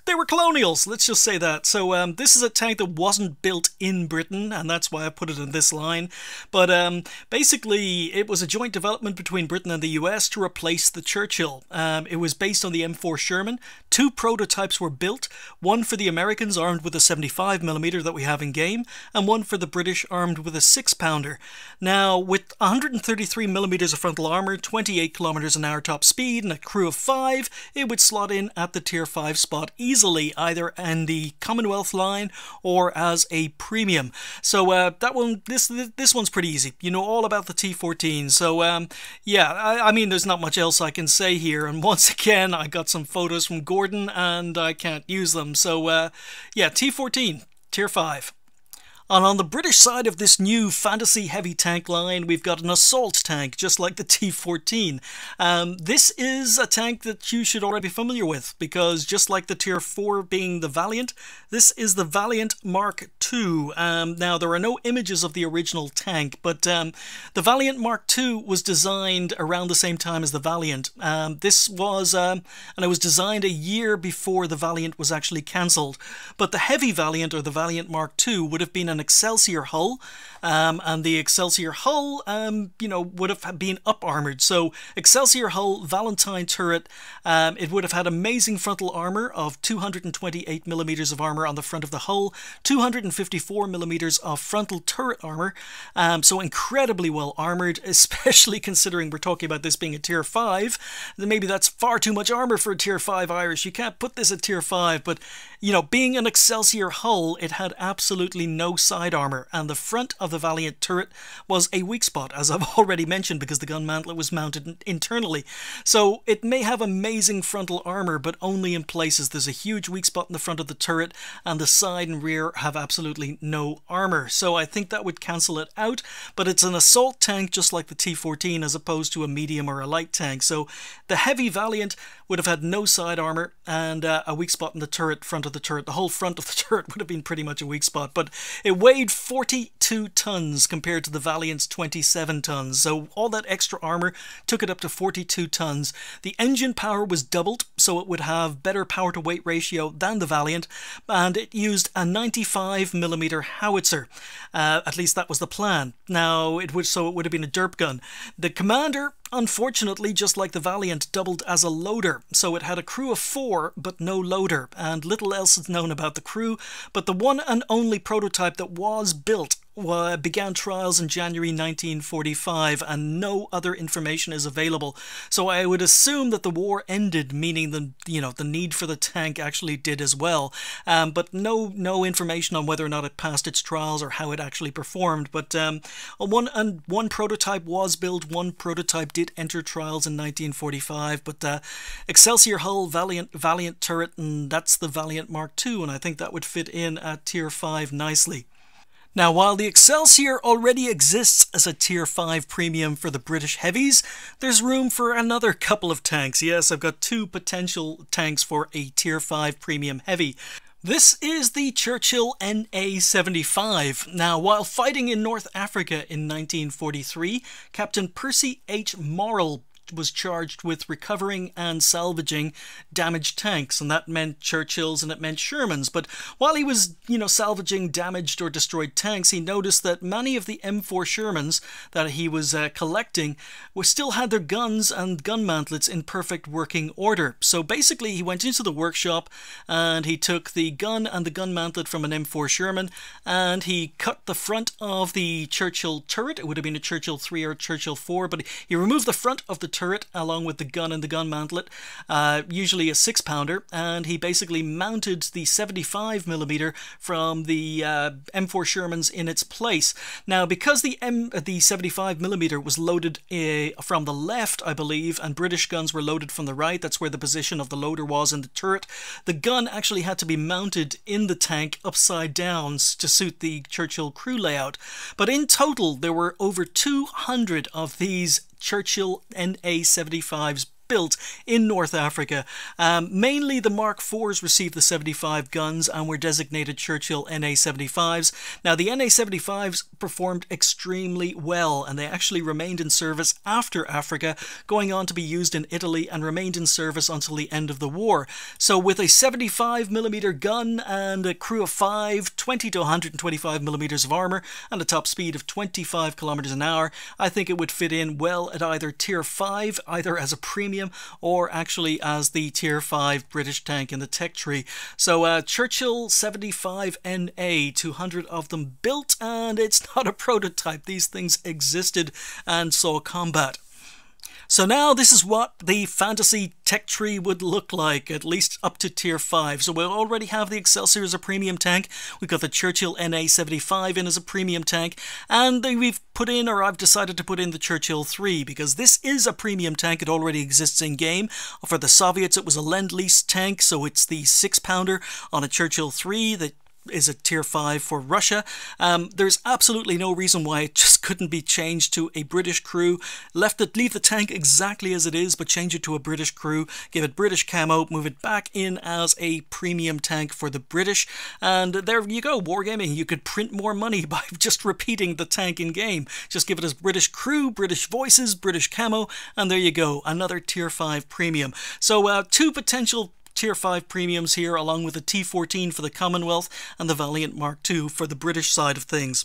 they were colonials, let's just say that. So this is a tank that wasn't built in Britain, and that's why I put it in this line. But basically, it was a joint development between Britain and the US to replace the Churchill. It was based on the M4 Sherman. 2 prototypes were built, one for the Americans armed with a 75mm that we have in game, and one for the British armed with a 6-pounder. Now, with 133mm of frontal armour, 28 kilometers an hour top speed, and a crew of 5, it would slot in at the tier 5 spot easily, either in the Commonwealth line or as a premium. So that one, this one's pretty easy. You know all about the T14. So yeah, I mean, there's not much else I can say here. And once again, I got some photos from Gordon and I can't use them. So yeah, T14, tier 5. And on the British side of this new fantasy heavy tank line, we've got an assault tank, just like the T14. This is a tank that you should already be familiar with, because just like the Tier 4 being the Valiant, this is the Valiant Mark II. Now, there are no images of the original tank, but the Valiant Mark II was designed around the same time as the Valiant. And it was designed a year before the Valiant was actually cancelled. But the heavy Valiant, or the Valiant Mark II, would have been an an Excelsior hull, and the Excelsior hull, you know, would have been up-armoured. So Excelsior hull, Valentine turret, it would have had amazing frontal armour of 228mm of armour on the front of the hull, 254mm of frontal turret armour, so incredibly well armoured, especially considering we're talking about this being a tier 5. Maybe that's far too much armour for a tier 5 Irish. You can't put this at tier 5, but you know, being an Excelsior hull, it had absolutely no side armour, and the front of the Valiant turret was a weak spot, as I've already mentioned, because the gun mantlet was mounted internally. So it may have amazing frontal armour, but only in places. There's a huge weak spot in the front of the turret, and the side and rear have absolutely no armour. So I think that would cancel it out, but it's an assault tank just like the T14 as opposed to a medium or a light tank. So the heavy Valiant would have had no side armour and a weak spot in the turret, front of the turret. The whole front of the turret would have been pretty much a weak spot, but it weighed 42 tons compared to the Valiant's 27 tons. So all that extra armour took it up to 42 tons. The engine power was doubled, so it would have better power to weight ratio than the Valiant, and it used a 95mm howitzer. At least that was the plan. Now, it would have been a derp gun. The commander, unfortunately, just like the Valiant, doubled as a loader, so it had a crew of 4 but no loader, and little else is known about the crew, but the one and only prototype that was built began trials in January 1945, and no other information is available. So I would assume that the war ended, meaning the need for the tank actually did as well. But no information on whether or not it passed its trials or how it actually performed. But one prototype was built. One prototype did enter trials in 1945. But Excelsior hull, Valiant turret, and that's the Valiant Mark II, and I think that would fit in at tier 5 nicely. Now, while the Excelsior already exists as a tier 5 premium for the British heavies, there's room for another couple of tanks. Yes, I've got 2 potential tanks for a tier 5 premium heavy. This is the Churchill NA75. Now, while fighting in North Africa in 1943, Captain Percy H. Morrill was charged with recovering and salvaging damaged tanks, and that meant Churchills and it meant Shermans. But while he was, salvaging damaged or destroyed tanks, he noticed that many of the M4 Shermans that he was collecting still had their guns and gun mantlets in perfect working order. So basically he went into the workshop and he took the gun and the gun mantlet from an M4 Sherman, and he cut the front of the Churchill turret. It would have been a Churchill III or Churchill IV, but he removed the front of the turret along with the gun and the gun mantlet, usually a 6-pounder, and he basically mounted the 75mm from the M4 Shermans in its place. Now, because the 75mm was loaded from the left, I believe, and British guns were loaded from the right, that's where the position of the loader was in the turret, the gun actually had to be mounted in the tank upside down to suit the Churchill crew layout. But in total, there were over 200 of these Churchill NA75s built in North Africa. Mainly the Mark IVs received the 75 guns and were designated Churchill NA75s. Now, the NA75s performed extremely well, and they actually remained in service after Africa, going on to be used in Italy, and remained in service until the end of the war. So with a 75mm gun and a crew of 5, 20 to 125mm of armour, and a top speed of 25 kilometers an hour, I think it would fit in well at either tier 5, either as a premium or actually as the tier 5 British tank in the tech tree. So Churchill 75NA, 200 of them built, and it's not a prototype. These things existed and saw combat. So now this is what the fantasy tech tree would look like, at least up to tier 5. So we'll already have the Excelsior as a premium tank, we've got the Churchill NA75 in as a premium tank, and we've put in, or I've decided to put in, the Churchill III, because this is a premium tank. It already exists in game. For the Soviets it was a Lend-Lease tank, so it's the 6-pounder on a Churchill III that is a tier 5 for Russia. There's absolutely no reason why it just couldn't be changed to a British crew. Leave the tank exactly as it is, but change it to a British crew, give it British camo, move it back in as a premium tank for the British, and there you go, wargaming. You could print more money by just repeating the tank in game. Just give it as British crew, British voices, British camo, and there you go, another tier 5 premium. So 2 potential Tier 5 premiums here, along with the T14 for the Commonwealth and the Valiant Mark II for the British side of things.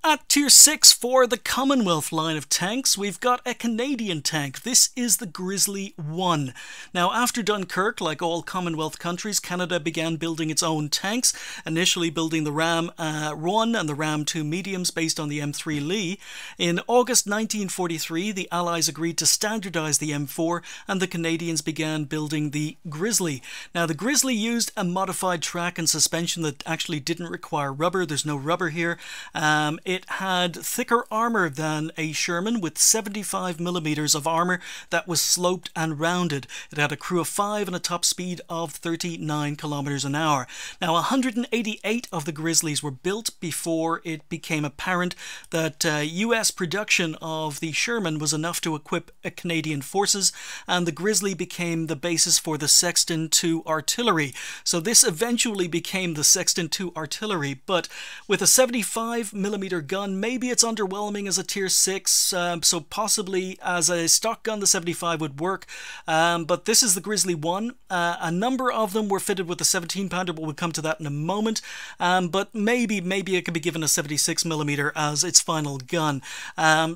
At Tier 6 for the Commonwealth line of tanks, we've got a Canadian tank. This is the Grizzly 1. Now, after Dunkirk, like all Commonwealth countries, Canada began building its own tanks, initially building the Ram 1 and the Ram 2 mediums based on the M3 Lee. In August 1943, the Allies agreed to standardise the M4, and the Canadians began building the Grizzly. Now, the Grizzly used a modified track and suspension that actually didn't require rubber. There's no rubber here. It had thicker armour than a Sherman, with 75mm of armour that was sloped and rounded. It had a crew of 5 and a top speed of 39 kilometers an hour. Now, 188 of the Grizzlies were built before it became apparent that US production of the Sherman was enough to equip Canadian forces, and the Grizzly became the basis for the Sexton II artillery. So this eventually became the Sexton II artillery, but with a 75mm gun, maybe it's underwhelming as a Tier 6, so possibly as a stock gun the 75 would work, but this is the Grizzly 1. A number of them were fitted with a 17-pounder, but we'll come to that in a moment, but maybe it could be given a 76mm as its final gun.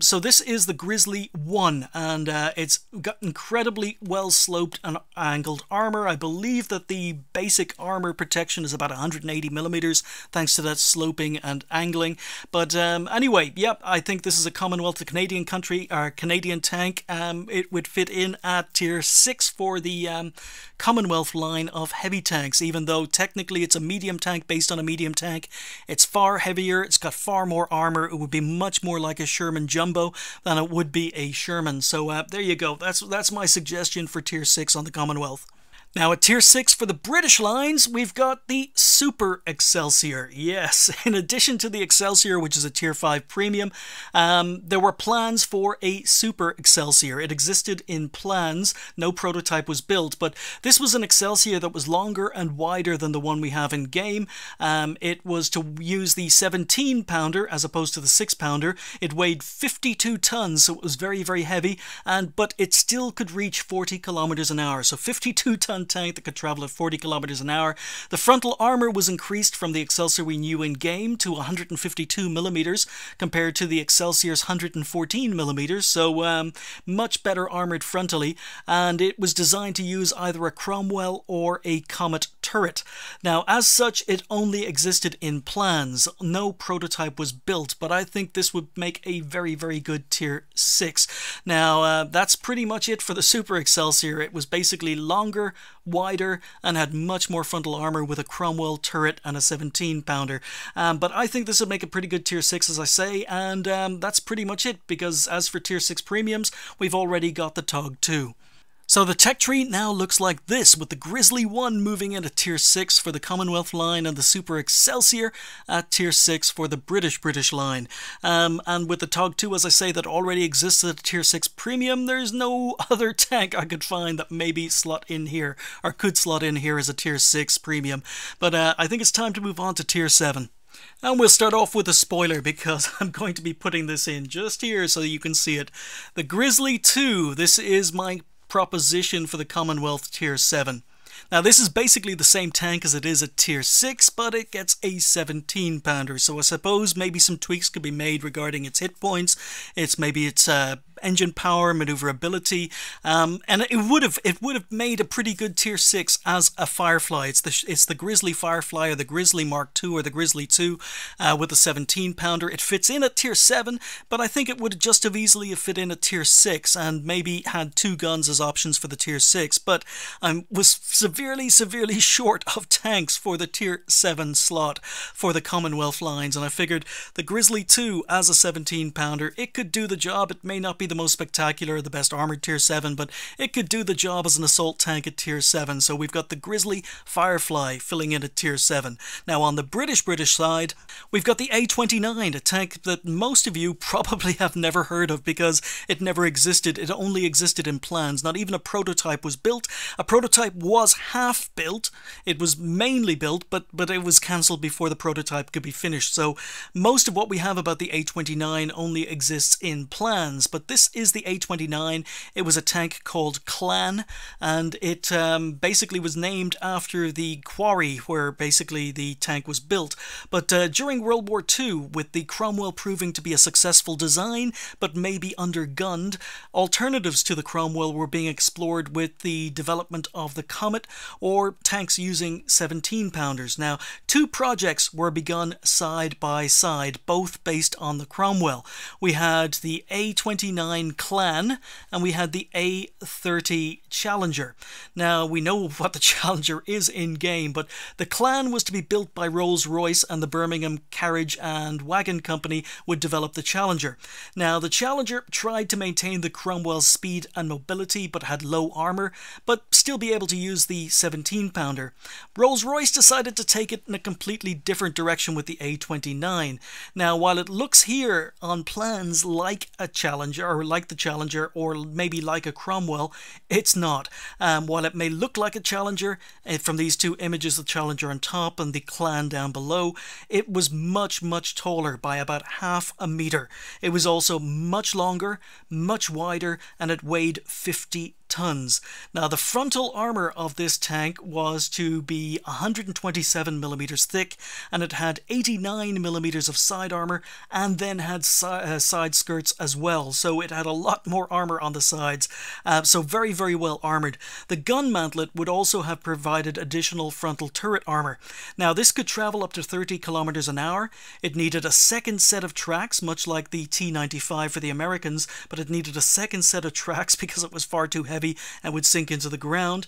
So this is the Grizzly 1, and it's got incredibly well sloped and angled armour. I believe that the basic armour protection is about 180mm thanks to that sloping and angling, but anyway, yep, I think this is a Commonwealth, a Canadian country, or Canadian tank. It would fit in at Tier 6 for the Commonwealth line of heavy tanks, even though technically it's a medium tank based on a medium tank. It's far heavier, it's got far more armour, it would be much more like a Sherman Jumbo than it would be a Sherman. So there you go, that's my suggestion for Tier 6 on the Commonwealth. Now at Tier 6 for the British lines, we've got the Super Excelsior. Yes, in addition to the Excelsior, which is a Tier 5 premium, there were plans for a Super Excelsior. It existed in plans, no prototype was built, but this was an Excelsior that was longer and wider than the one we have in game. It was to use the 17-pounder as opposed to the 6-pounder. It weighed 52 tons, so it was very, very heavy, but it still could reach 40 kilometers an hour. So 52-ton tank that could travel at 40 kilometers an hour. The frontal armor was increased from the Excelsior we knew in game to 152mm compared to the Excelsior's 114mm, so much better armored frontally, and it was designed to use either a Cromwell or a Comet turret. Now, as such, it only existed in plans. No prototype was built, but I think this would make a very, very good Tier 6. Now, that's pretty much it for the Super Excelsior. It was basically longer, wider, and had much more frontal armor with a Cromwell turret and a 17-pounder. But I think this would make a pretty good Tier 6, as I say, and that's pretty much it, because as for Tier 6 premiums, we've already got the Tug 2. So the tech tree now looks like this, with the Grizzly 1 moving into Tier 6 for the Commonwealth line and the Super Excelsior at Tier 6 for the British line. And with the Tug 2, as I say, that already exists at a Tier 6 premium, there's no other tank I could find that maybe slot in here, or could slot in here as a Tier 6 premium. But I think it's time to move on to Tier 7. And we'll start off with a spoiler, because I'm going to be putting this in just here so you can see it. The Grizzly 2, this is my proposition for the Commonwealth Tier 7. Now, this is basically the same tank as it is at Tier 6, but it gets a 17-pounder, so I suppose maybe some tweaks could be made regarding its hit points, maybe its engine power, maneuverability, and it would have made a pretty good Tier 6 as a Firefly. It's the Grizzly Firefly, or the Grizzly Mark II, or the Grizzly 2 with a 17-pounder. It fits in at Tier 7, but I think it would just have easily fit in at Tier 6 and maybe had 2 guns as options for the Tier 6, but I was severely short of tanks for the Tier 7 slot for the Commonwealth lines, and I figured the Grizzly 2 as a 17-pounder, it could do the job. It may not be the most spectacular or the best armored Tier 7, but it could do the job as an assault tank at Tier 7, so we've got the Grizzly Firefly filling in at Tier 7. Now on the British side, we've got the A29, a tank that most of you probably have never heard of because it never existed. It only existed in plans. Not even a prototype was built. A prototype was half built. It was mainly built, but it was cancelled before the prototype could be finished. So most of what we have about the A29 only exists in plans, but this is the A29. It was a tank called Clan, and it basically was named after the quarry where basically the tank was built. But during World War II, with the Cromwell proving to be a successful design, but maybe undergunned, alternatives to the Cromwell were being explored with the development of the Comet, or tanks using 17-pounders. Now, two projects were begun side by side, both based on the Cromwell. We had the A29 Clan, and we had the A30 Challenger. Now, we know what the Challenger is in-game, but the Clan was to be built by Rolls-Royce, and the Birmingham Carriage and Wagon Company would develop the Challenger. Now, the Challenger tried to maintain the Cromwell's speed and mobility, but had low armour, but still be able to use the 17-pounder. Rolls-Royce decided to take it in a completely different direction with the A29. Now, while it looks here on plans like a Challenger, or like the Challenger, or maybe like a Cromwell, it's not. While it may look like a Challenger, from these two images, the Challenger on top and the Clan down below, it was much, much taller by about half a metre. It was also much longer, much wider, and it weighed 50 tons. Now, the frontal armour of this tank was to be 127mm thick, and it had 89mm of side armour, and then had side skirts as well, so it had a lot more armour on the sides, so very, very well armoured. The gun mantlet would also have provided additional frontal turret armour. Now, this could travel up to 30 kilometers an hour. It needed a second set of tracks, much like the T95 for the Americans, but it needed a second set of tracks because it was far too heavy and would sink into the ground.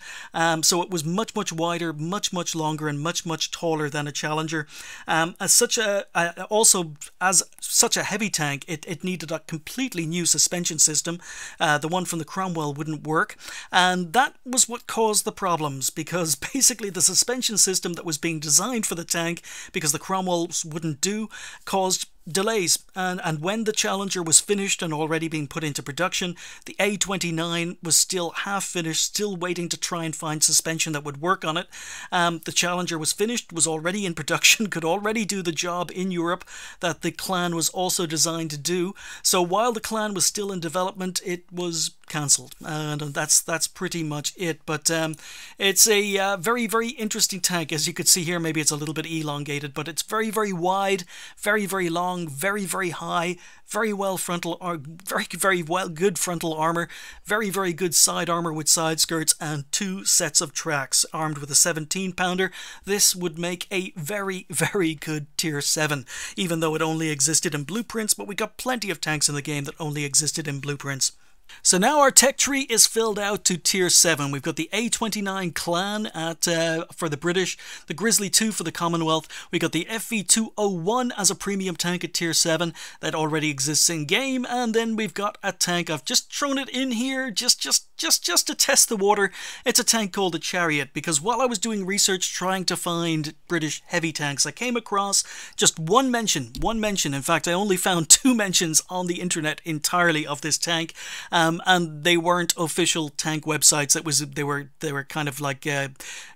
So it was much, much wider, much, much longer, and much, much taller than a Challenger. As such a heavy tank, it needed a completely new suspension system. The one from the Cromwell wouldn't work, and that was what caused the problems, because basically the suspension system that was being designed for the tank, because the Cromwells wouldn't do, caused delays, and when the Challenger was finished and already being put into production, the A29 was still half finished, still waiting to try and find suspension that would work on it. The Challenger was finished, was already in production, could already do the job in Europe that the Clan was also designed to do. So while the Clan was still in development, it was cancelled, and that's pretty much it. But it's a very, very interesting tank. As you could see here, maybe it's a little bit elongated, but it's very, very wide, very, very long, very, very high, very well frontal, very well good frontal armor, very, very good side armor with side skirts, and two sets of tracks. Armed with a 17-pounder, this would make a very, very good tier 7, even though it only existed in blueprints. But we got plenty of tanks in the game that only existed in blueprints. So now our tech tree is filled out to tier 7. We've got the A29 Clan for the British, the Grizzly II for the Commonwealth. We got the FV201 as a premium tank at tier 7 that already exists in game, and then we've got a tank. I've just thrown it in here just to test the water. It's a tank called the Chariot, because while I was doing research trying to find British heavy tanks, I came across just one mention. In fact, I only found 2 mentions on the internet entirely of this tank. And they weren't official tank websites. They were kind of like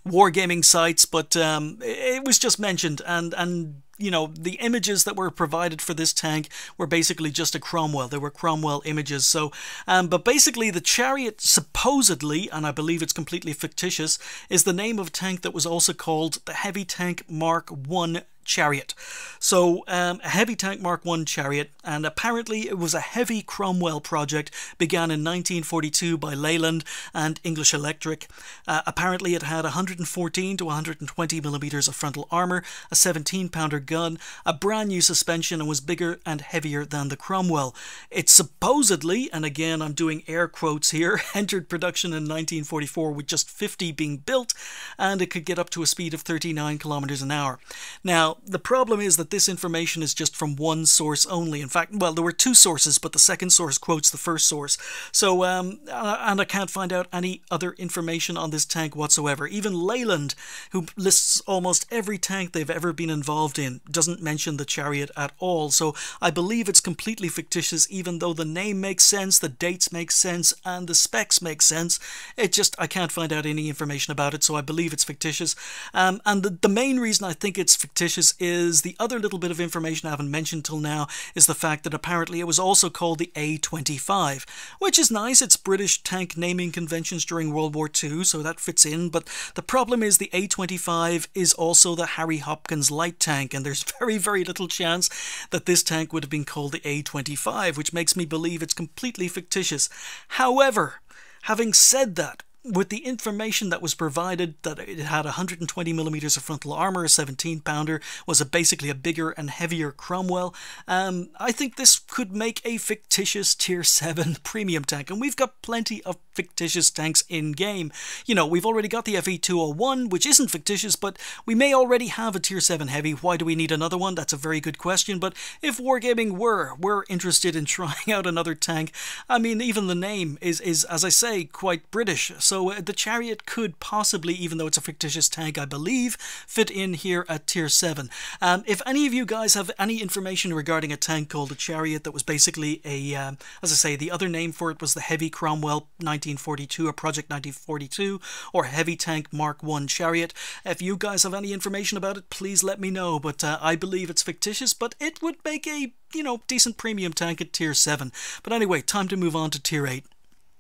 wargaming sites, but it was just mentioned, and you know, the images that were provided for this tank were basically just a Cromwell. They were Cromwell images. So, but basically the Chariot, supposedly, and I believe it's completely fictitious, is the name of a tank that was also called the Heavy Tank Mark I Chariot. So a heavy tank Mark I Chariot, and apparently it was a heavy Cromwell project, began in 1942 by Leyland and English Electric. Apparently it had 114 to 120 millimeters of frontal armour, a 17-pounder gun, a brand new suspension, and was bigger and heavier than the Cromwell. It supposedly, and again I'm doing air quotes here, entered production in 1944 with just 50 being built, and it could get up to a speed of 39 kilometers an hour. Now, the problem is that this information is just from one source only. In fact, well, there were 2 sources, but the second source quotes the first source. So, and I can't find out any other information on this tank whatsoever. Even Leyland, who lists almost every tank they've ever been involved in, doesn't mention the Chariot at all. So I believe it's completely fictitious, even though the name makes sense, the dates make sense, and the specs make sense. I can't find out any information about it, so I believe it's fictitious. And the main reason I think it's fictitious suspicious is the other little bit of information I haven't mentioned till now is the fact that apparently it was also called the A25, which is nice. It's British tank naming conventions during World War II, so that fits in. But the problem is the A25 is also the Harry Hopkins light tank, and there's very, very little chance that this tank would have been called the A25, which makes me believe it's completely fictitious. However, having said that, with the information that was provided, that it had 120mm of frontal armour, a 17-pounder, was basically a bigger and heavier Cromwell, I think this could make a fictitious Tier 7 premium tank, and we've got plenty of fictitious tanks in-game. You know, we've already got the FE201, which isn't fictitious, but we may already have a Tier 7 heavy. Why do we need another one? That's a very good question, but if Wargaming were interested in trying out another tank, I mean, even the name is as I say, quite British. So the Chariot could possibly, even though it's a fictitious tank, I believe, fit in here at Tier 7. If any of you guys have any information regarding a tank called the Chariot that was basically a, as I say, the other name for it was the Heavy Cromwell 1942 or Project 1942 or Heavy Tank Mark I Chariot. If you guys have any information about it, please let me know. But I believe it's fictitious, but it would make a, you know, decent premium tank at Tier 7. But anyway, time to move on to Tier 8.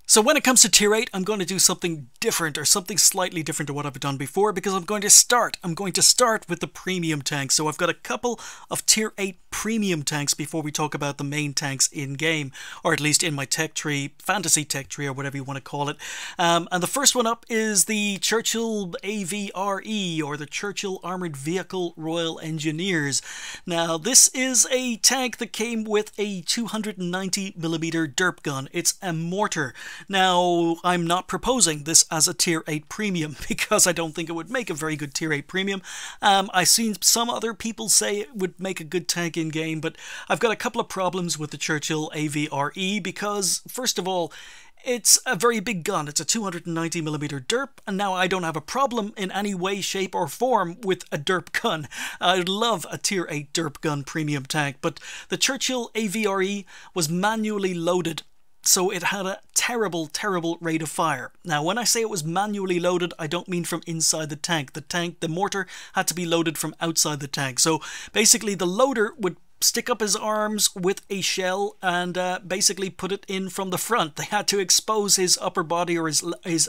So when it comes to Tier 8, I'm going to do something different, or something slightly different to what I've done before, because I'm going to start with the premium tanks. So I've got a couple of Tier 8 premium tanks before we talk about the main tanks in-game, or at least in my tech tree, fantasy tech tree, or whatever you want to call it. And the first one up is the Churchill AVRE, or the Churchill Armoured Vehicle Royal Engineers. Now, this is a tank that came with a 290mm derp gun. It's a mortar. Now, I'm not proposing this as a Tier 8 premium because I don't think it would make a very good Tier 8 premium. I've seen some other people say it would make a good tank in-game, but I've got a couple of problems with the Churchill AVRE because, first of all, it's a very big gun. It's a 290mm derp, and now I don't have a problem in any way, shape, or form with a derp gun. I'd love a Tier 8 derp gun premium tank, but the Churchill AVRE was manually loaded, so it had a terrible, terrible rate of fire. Now, when I say it was manually loaded, I don't mean from inside the tank. The mortar had to be loaded from outside the tank. So basically, the loader would stick up his arms with a shell and basically put it in from the front. They had to expose his upper body or his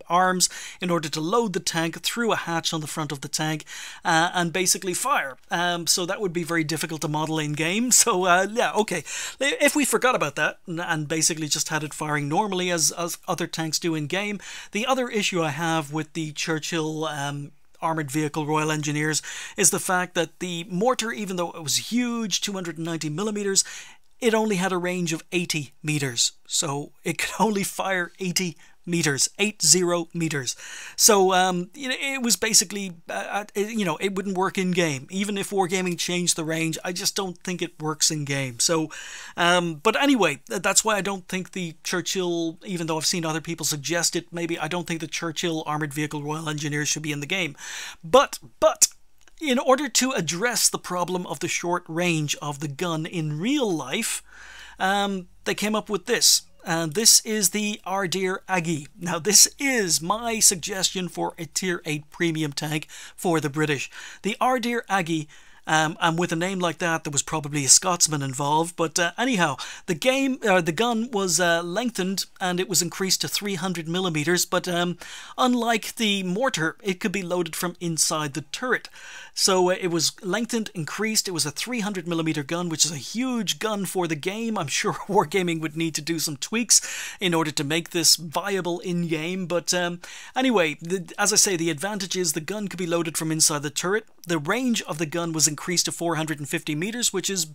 arms in order to load the tank through a hatch on the front of the tank and basically fire. So that would be very difficult to model in game. So yeah, okay. If we forgot about that and basically just had it firing normally as other tanks do in game, the other issue I have with the Churchill Armoured Vehicle Royal Engineers is the fact that the mortar, even though it was huge, 290mm, it only had a range of 80 meters. So it could only fire 80 meters, 80 meters. So it was basically, it wouldn't work in game. Even if Wargaming changed the range, I just don't think it works in game. So, but anyway, that's why I don't think the Churchill, even though I've seen other people suggest it, maybe I don't think the Churchill Armoured Vehicle Royal Engineers should be in the game. But in order to address the problem of the short range of the gun in real life, they came up with this. And this is the Dear Aggie. Now, this is my suggestion for a Tier 8 premium tank for the British. The Dear Aggie, and with a name like that, there was probably a Scotsman involved. But anyhow, the gun was lengthened and it was increased to 300mm. But unlike the mortar, it could be loaded from inside the turret. So it was lengthened, increased. It was a 300mm gun, which is a huge gun for the game. I'm sure Wargaming would need to do some tweaks in order to make this viable in-game. But anyway, as I say, the advantage is the gun could be loaded from inside the turret. The range of the gun was increased to 450 meters, which is,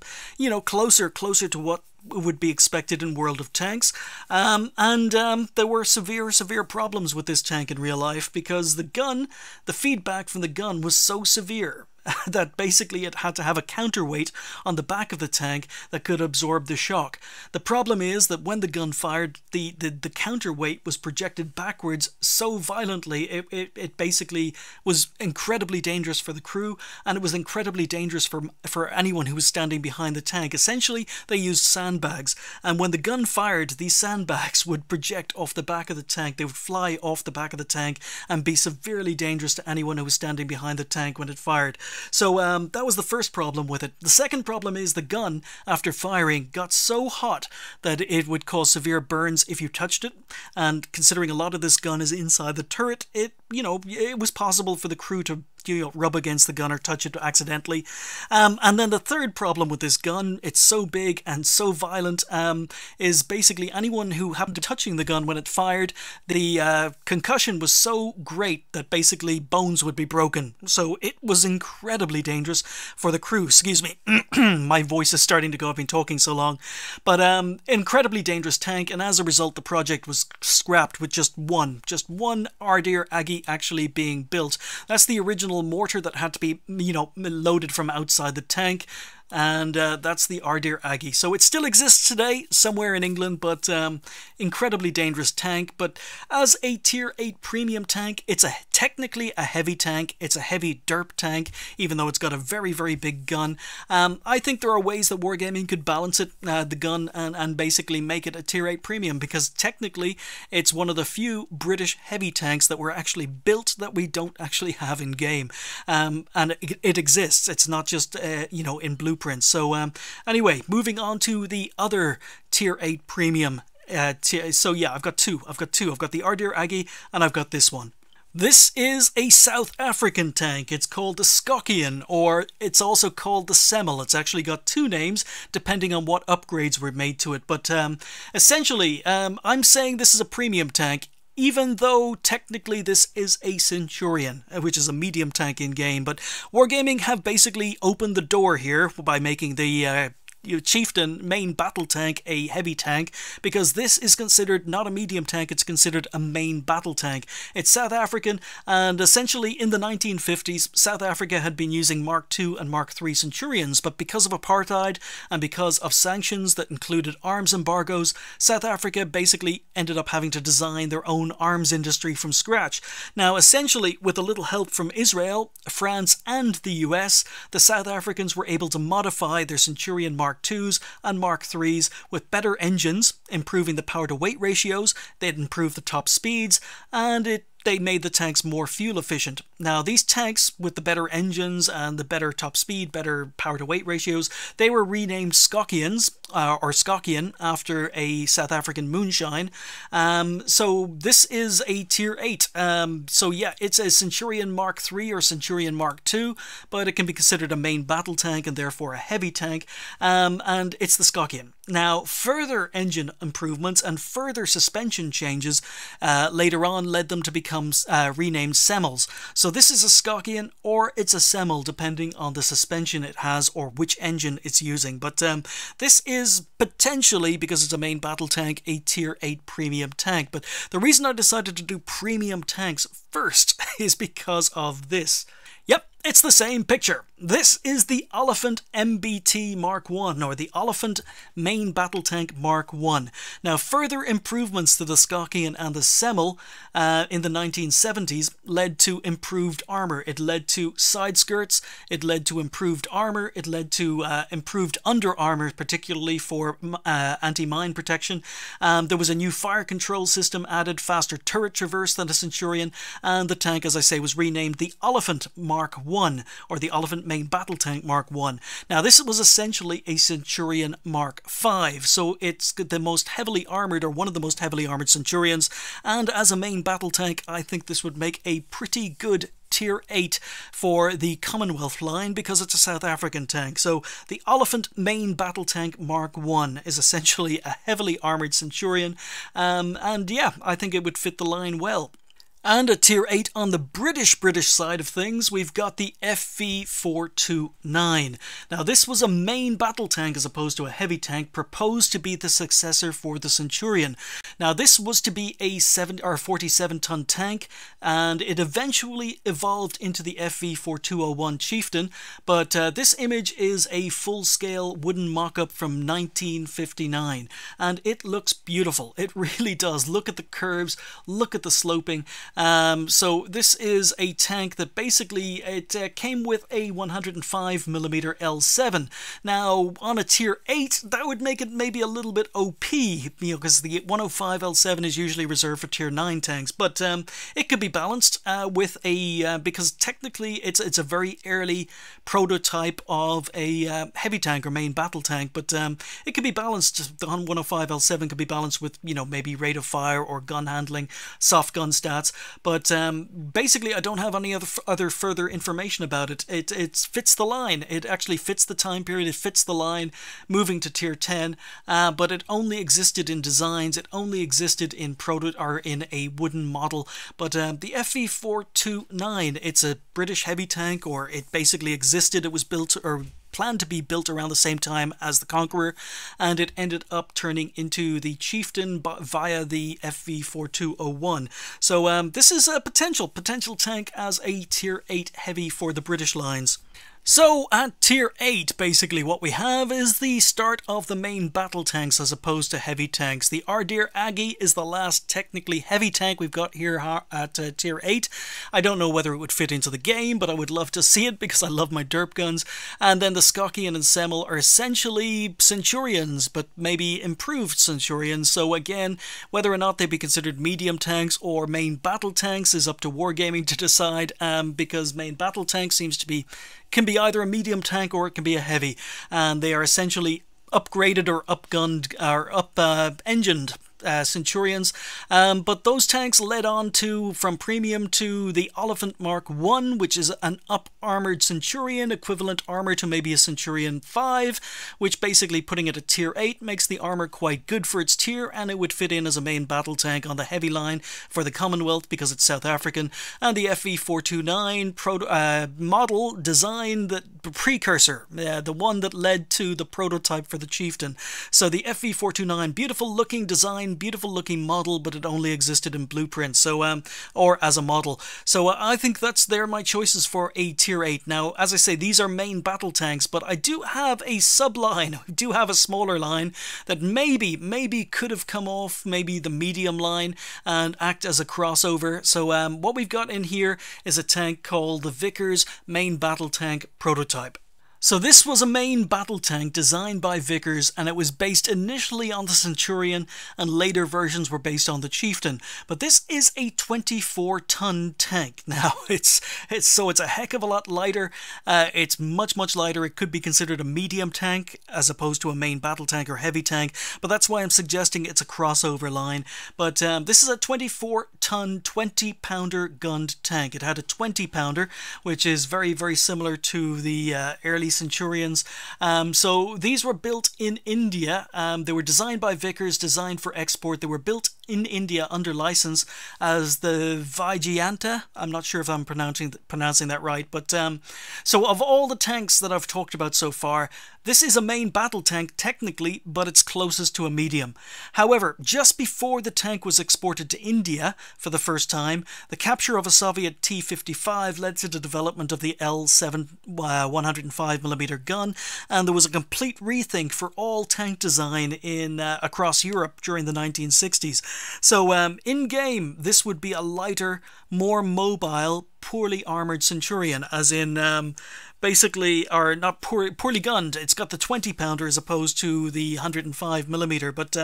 closer to what would be expected in World of Tanks. There were severe problems with this tank in real life because the feedback from the gun was so severe that basically it had to have a counterweight on the back of the tank that could absorb the shock. The problem is that when the gun fired, the counterweight was projected backwards so violently, it basically was incredibly dangerous for the crew, and it was incredibly dangerous for anyone who was standing behind the tank. Essentially, they used sandbags, and when the gun fired, these sandbags would project off the back of the tank. They would fly off the back of the tank and be severely dangerous to anyone who was standing behind the tank when it fired. So that was the first problem with it. The second problem is the gun, after firing, got so hot that it would cause severe burns if you touched it. And considering a lot of this gun is inside the turret, it was possible for the crew to rub against the gun or touch it accidentally. And then the third problem with this gun, it's so big and so violent, is basically anyone who happened to touching the gun when it fired, the concussion was so great that basically bones would be broken. So it was incredibly dangerous for the crew. Excuse me, my voice is starting to go, I've been talking so long. But incredibly dangerous tank, and as a result the project was scrapped with just one Dear Aggie actually being built. That's the original mortar that had to be, loaded from outside the tank. And that's the Dear Aggie. So it still exists today, somewhere in England, but incredibly dangerous tank. But as a Tier 8 premium tank, it's technically a heavy tank. It's a heavy derp tank, even though it's got a very, very big gun. I think there are ways that Wargaming could balance it, the gun, and basically make it a Tier 8 premium, because technically it's one of the few British heavy tanks that were actually built that we don't actually have in game. And it exists. It's not just, in blueprints. So anyway, moving on to the other Tier 8 premium. So yeah, I've got two. I've got the Dear Aggie, and I've got this one. This is a South African tank. It's called the Schofield, or it's also called the Semel. It's actually got two names depending on what upgrades were made to it. But essentially, I'm saying this is a premium tank, even though technically this is a Centurion, which is a medium tank in game. But Wargaming have basically opened the door here by making the Chieftain main battle tank a heavy tank, because this is considered not a medium tank, it's considered a main battle tank. It's South African, and essentially in the 1950s South Africa had been using Mark II and Mark III Centurions, but because of apartheid and because of sanctions that included arms embargoes, South Africa basically ended up having to design their own arms industry from scratch. Now essentially, with a little help from Israel, France and the US, the South Africans were able to modify their Centurion Mark IIs and Mark IIIs with better engines, improving the power to weight ratios. They'd improved the top speeds, and they made the tanks more fuel efficient. Now these tanks with the better engines and the better top speed, better power to weight ratios, they were renamed Schofields, or Schofield, after a South African moonshine. So this is a Tier 8. So yeah, it's a Centurion Mark III or Centurion Mark II, but it can be considered a main battle tank and therefore a heavy tank, and it's the Schofield. Now further engine improvements and further suspension changes later on led them to become renamed Semels. So this is a Schofield or it's a Semel, depending on the suspension it has or which engine it's using. But this is potentially, because it's a main battle tank, a Tier 8 premium tank. But the reason I decided to do premium tanks first is because of this. Yep, it's the same picture. This is the Oliphant MBT Mark I, or the Oliphant Main Battle Tank Mark I. Now, further improvements to the Schofield and the Semel in the 1970s led to improved armour. It led to side skirts, it led to improved armour, it led to improved under armour, particularly for anti-mine protection. There was a new fire control system added, faster turret traverse than the Centurion, and the tank, as I say, was renamed the Oliphant Mark I, or the Oliphant Main Battle Tank Mark I. Now this was essentially a Centurion Mark V, so it's the most heavily armoured, or one of the most heavily armoured Centurions, and as a main battle tank I think this would make a pretty good Tier 8 for the Commonwealth line, because it's a South African tank. So the Oliphant Main Battle Tank Mark I is essentially a heavily armoured Centurion, and yeah, I think it would fit the line well. And at Tier 8 on the British side of things, we've got the FV429. Now this was a main battle tank as opposed to a heavy tank, proposed to be the successor for the Centurion. Now this was to be a 47-ton tank, and it eventually evolved into the FV4201 Chieftain, but this image is a full-scale wooden mock-up from 1959, and it looks beautiful. It really does. Look at the curves, look at the sloping. So this is a tank that basically it came with a 105mm L7. Now on a tier 8 that would make it maybe a little bit OP, you know, because the 105 L7 is usually reserved for tier 9 tanks, but it could be balanced with a because technically it's a very early prototype of a heavy tank or main battle tank, but it could be balanced. The 105 L7 could be balanced with, you know, maybe rate of fire or gun handling, soft gun stats, but basically I don't have any other further information about it. It fits the line. It actually fits the time period. It fits the line moving to tier 10, but it only existed in designs. It only existed in in a wooden model. But the FV429, it's a British heavy tank, or it basically existed. It was built or planned to be built around the same time as the Conqueror, and it ended up turning into the Chieftain via the FV4201. So this is a potential tank as a tier 8 heavy for the British lines. So at tier 8, basically what we have is the start of the main battle tanks as opposed to heavy tanks. The Dear Aggie is the last technically heavy tank we've got here at tier 8. I don't know whether it would fit into the game, but I would love to see it because I love my derp guns. And then the Skockian and Semmel are essentially Centurions, but maybe improved Centurions. So again, whether or not they be considered medium tanks or main battle tanks is up to Wargaming to decide, because main battle tank can be either a medium tank or it can be a heavy, and they are essentially upgraded or upgunned or up-engined Centurions, but those tanks led on to from premium to the Valiant Mark I, which is an up-armored Centurion, equivalent armor to maybe a Centurion 5, which basically, putting it at tier 8, makes the armor quite good for its tier, and it would fit in as a main battle tank on the heavy line for the Commonwealth because it's South African. And the FV429 model design, the precursor, the one that led to the prototype for the Chieftain. So the FV429, beautiful looking design, beautiful looking model, but it only existed in blueprints, so or as a model. So I think they're my choices for a tier 8. Now, as I say, these are main battle tanks, but I do have a subline, I do have a smaller line that maybe could have come off maybe the medium line and act as a crossover. So what we've got in here is a tank called the Vickers Main Battle Tank Prototype. So this was a main battle tank designed by Vickers, and it was based initially on the Centurion, and later versions were based on the Chieftain. But this is a 24-ton tank. Now it's a heck of a lot lighter. It's much lighter. It could be considered a medium tank as opposed to a main battle tank or heavy tank. But that's why I'm suggesting it's a crossover line. But this is a 24-ton, 20-pounder gunned tank. It had a 20-pounder, which is very similar to the early Centurions. So these were built in India. They were designed by Vickers, designed for export. They were built in India under license as the Vijayanta. I'm not sure if I'm pronouncing that right, but so of all the tanks that I've talked about so far, this is a main battle tank technically, but it's closest to a medium. However, just before the tank was exported to India for the first time, the capture of a Soviet T-55 led to the development of the L7 105mm gun, and there was a complete rethink for all tank design across Europe during the 1960s. So in-game, this would be a lighter, more mobile, poorly armoured Centurion, as in basically, or not poorly gunned. It's got the 20-pounder as opposed to the 105mm, but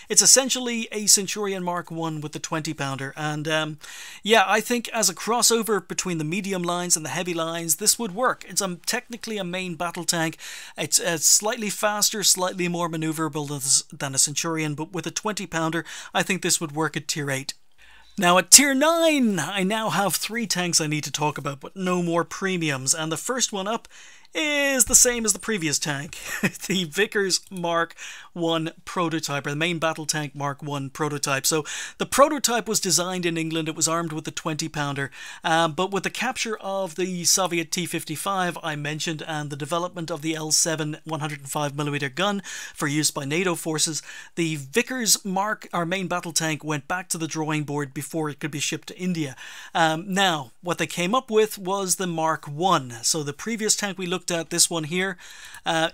it's essentially a Centurion Mark I with the 20-pounder. And yeah, I think as a crossover between the medium lines and the heavy lines, this would work. It's technically a main battle tank. It's slightly faster, slightly more maneuverable than a Centurion, but with a 20-pounder, I think this would work at tier 8. Now at tier 9, I now have 3 tanks I need to talk about, but no more premiums, and the first one up is the same as the previous tank, the Vickers Mark I prototype, or the main battle tank Mark I prototype. So the prototype was designed in England. It was armed with the 20-pounder, but with the capture of the Soviet T-55 I mentioned, and the development of the L7 105mm gun for use by NATO forces, the Vickers Mark, our main battle tank, went back to the drawing board before it could be shipped to India. Now, what they came up with was the Mark I. So the previous tank we looked looked at, this one here,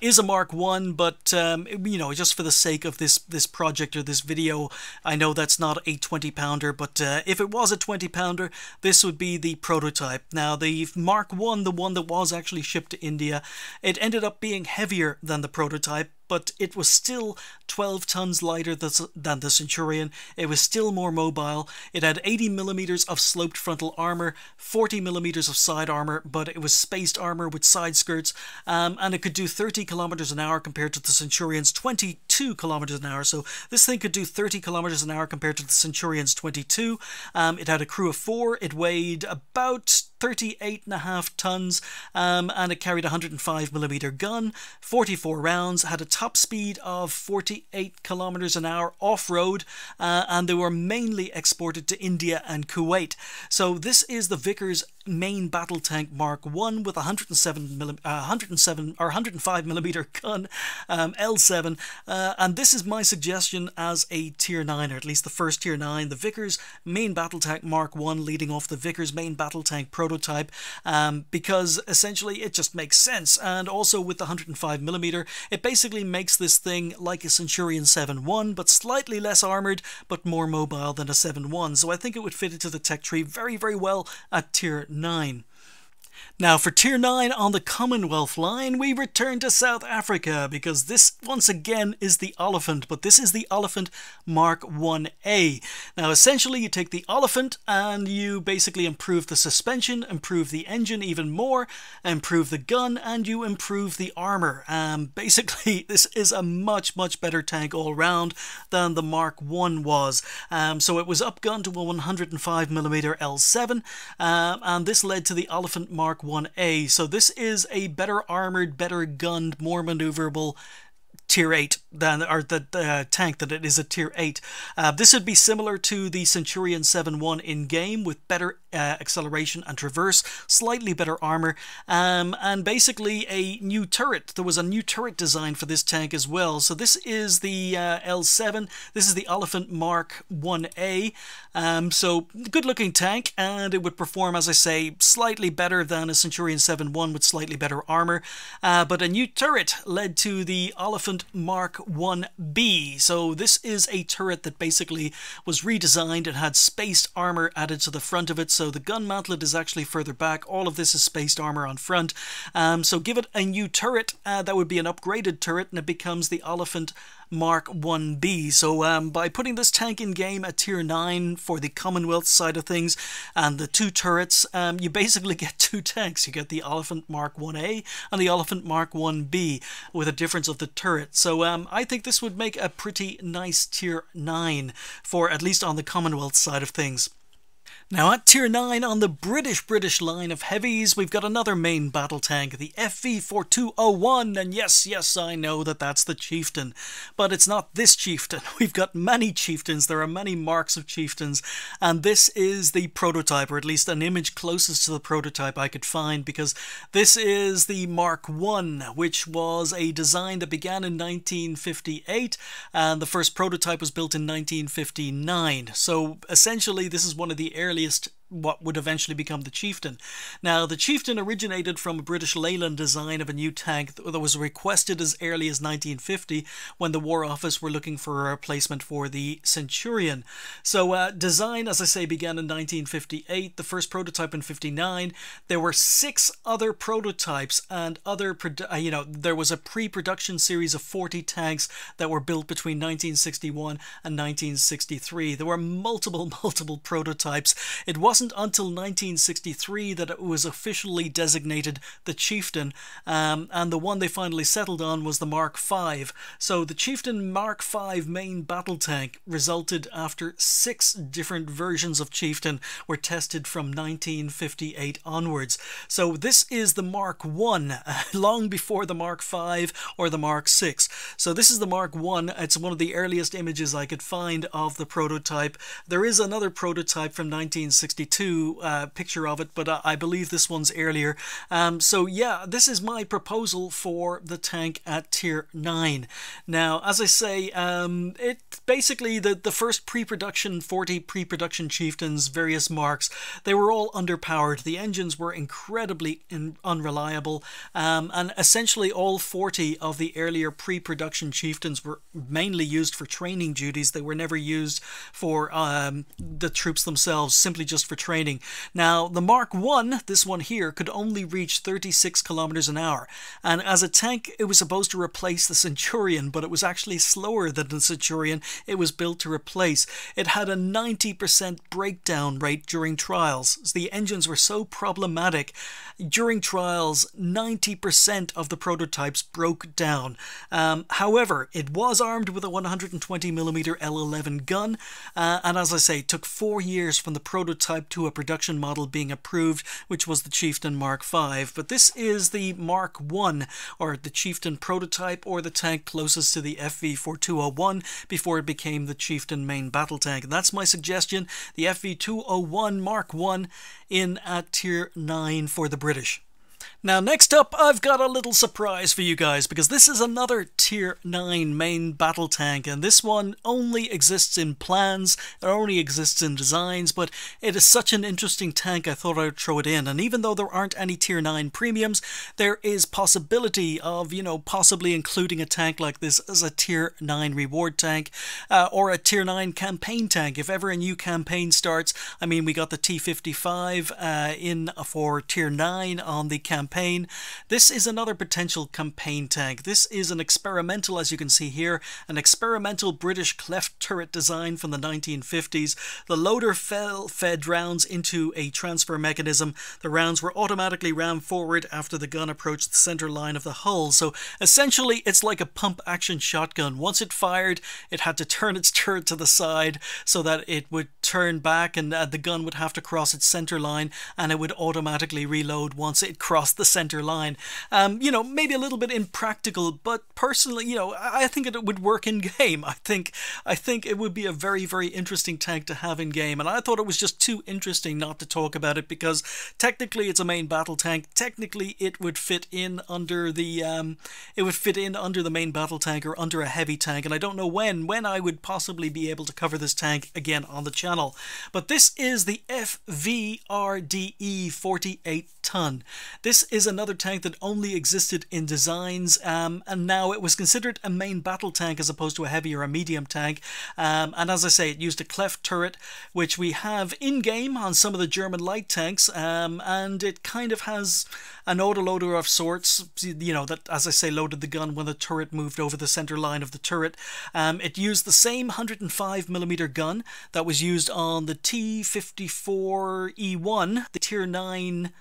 is a Mark I, but you know, just for the sake of this project or this video, I know that's not a 20-pounder, but if it was a 20-pounder, this would be the prototype. Now, the Mark I, the one that was actually shipped to India, it ended up being heavier than the prototype, but it was still 12 tons lighter than the Centurion. It was still more mobile. It had 80mm of sloped frontal armour, 40mm of side armour, but it was spaced armour with side skirts, and it could do 30 kilometers an hour compared to the Centurion's 22 kilometers an hour. So this thing could do 30 kilometers an hour compared to the Centurion's 22. It had a crew of 4. It weighed about 38.5 tons, and it carried a 105mm gun, 44 rounds, had a top speed of 48 kilometers an hour off-road, and they were mainly exported to India and Kuwait. So this is the Vickers main battle tank Mark I with 105mm gun, L7, and this is my suggestion as a tier 9, or at least the first tier 9, the Vickers main battle tank Mark I leading off the Vickers main battle tank prototype, because essentially it just makes sense. And also with the 105mm, it basically makes this thing like a Centurion 7.1, but slightly less armoured, but more mobile than a 7.1. So I think it would fit into the tech tree very, very well at tier 9. Now for tier 9 on the Commonwealth line, we return to South Africa, because this once again is the Oliphant, but this is the Oliphant Mark 1A. Now essentially you take the Oliphant and you basically improve the suspension, improve the engine even more, improve the gun, and you improve the armour. Basically this is a much, much better tank all round than the Mark I was. So it was upgunned to a 105mm L7, and this led to the Oliphant Mark 1A. So this is a better armored, better gunned, more maneuverable tier 8 than, or the tank that it is a tier 8. This would be similar to the Centurion 7.1 in game, with better acceleration and traverse, slightly better armor, and basically a new turret. There was a new turret design for this tank as well. So this is the L7. This is the Oliphant Mark 1A. So good looking tank, and it would perform, as I say, slightly better than a Centurion 7.1 with slightly better armor. But a new turret led to the Oliphant Mark 1B. So this is a turret that basically was redesigned and had spaced armor added to the front of it. So the gun mantlet is actually further back. All of this is spaced armor on front. So give it a new turret. That would be an upgraded turret, and it becomes the Oliphant Mark 1B. So by putting this tank in game at tier 9 for the Commonwealth side of things, and the two turrets, you basically get two tanks. You get the Oliphant Mark 1A and the Oliphant Mark 1B, with a difference of the turret. So I think this would make a pretty nice tier 9 for, at least on the Commonwealth side of things. Now at tier 9 on the British line of heavies, we've got another main battle tank, the FV4201, and yes, I know that that's the Chieftain, but it's not this Chieftain. We've got many Chieftains, there are many marks of Chieftains, and this is the prototype, or at least an image closest to the prototype I could find, because this is the Mark I, which was a design that began in 1958, and the first prototype was built in 1959. So essentially this is one of the earliest what would eventually become the Chieftain. Now, the Chieftain originated from a British Leyland design of a new tank that was requested as early as 1950, when the War Office were looking for a replacement for the Centurion. So design, as I say, began in 1958, the first prototype in 59. There were 6 other prototypes, and other, there was a pre-production series of 40 tanks that were built between 1961 and 1963. There were multiple prototypes. It wasn't until 1963 that it was officially designated the Chieftain, and the one they finally settled on was the Mark V. So the Chieftain Mark V main battle tank resulted after 6 different versions of Chieftain were tested from 1958 onwards. So this is the Mark I, long before the Mark V or the Mark VI. So this is the Mark I. It's one of the earliest images I could find of the prototype. There is another prototype from 1962 1952 picture of it, but I believe this one's earlier. So yeah, this is my proposal for the tank at Tier 9. Now, as I say, it basically the first pre-production 40 pre-production Chieftains, various marks, they were all underpowered. The engines were incredibly unreliable, and essentially all 40 of the earlier pre-production Chieftains were mainly used for training duties. They were never used for the troops themselves, simply just for training. Now, the Mark I, this one here, could only reach 36 kilometers an hour, and as a tank it was supposed to replace the Centurion, but it was actually slower than the Centurion it was built to replace. It had a 90% breakdown rate during trials. The engines were so problematic. During trials, 90% of the prototypes broke down. However, it was armed with a 120mm L11 gun, and as I say, it took 4 years from the prototype to a production model being approved, which was the Chieftain Mark V. But this is the Mark I, or the Chieftain prototype, or the tank closest to the FV4201 before it became the Chieftain main battle tank. And that's my suggestion, the FV201 Mark I in at Tier 9 for the British. Now, next up, I've got a little surprise for you guys, because this is another Tier 9 main battle tank, and this one only exists in plans, it only exists in designs, but it is such an interesting tank I thought I would throw it in. And even though there aren't any Tier 9 premiums, there is possibility of, you know, possibly including a tank like this as a Tier 9 reward tank, or a Tier 9 campaign tank. If ever a new campaign starts, I mean, we got the T55 in for Tier 9 on the campaign. This is another potential campaign tank. This is an experimental, as you can see here, an experimental British cleft turret design from the 1950s. The loader fed rounds into a transfer mechanism. The rounds were automatically rammed forward after the gun approached the center line of the hull. So essentially it's like a pump action shotgun. Once it fired, it had to turn its turret to the side so that it would turn back, and the gun would have to cross its center line, and it would automatically reload once it crossed the center line. You know, maybe a little bit impractical, but personally, you know, I think it would work in game. I think it would be a very, very interesting tank to have in game, and I thought it was just too interesting not to talk about it, because technically it's a main battle tank. Technically it would fit in under the main battle tank, or under a heavy tank, and I don't know when I would possibly be able to cover this tank again on the channel. But this is the FVRDE 48 ton. This is another tank that only existed in designs, and now it was considered a main battle tank as opposed to a heavy or a medium tank, and as I say, it used a cleft turret, which we have in game on some of the German light tanks, and it kind of has an autoloader of sorts, you know, that, as I say, loaded the gun when the turret moved over the center line of the turret. It used the same 105mm gun that was used on the T54E1, the Tier 9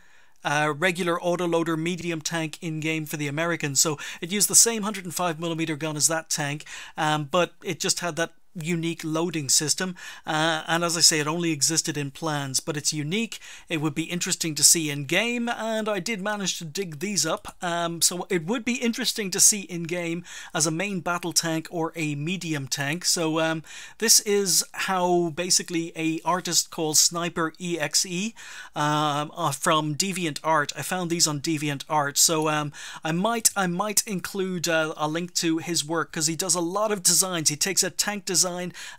regular autoloader medium tank in game for the Americans. So it used the same 105mm gun as that tank, but it just had that unique loading system, and as I say, it only existed in plans, but it's unique. It would be interesting to see in game, and I did manage to dig these up, so it would be interesting to see in game as a main battle tank or a medium tank. So this is how basically a artist called Sniper EXE from DeviantArt, I found these on DeviantArt, so I might include a link to his work, because he does a lot of designs. He takes a tank design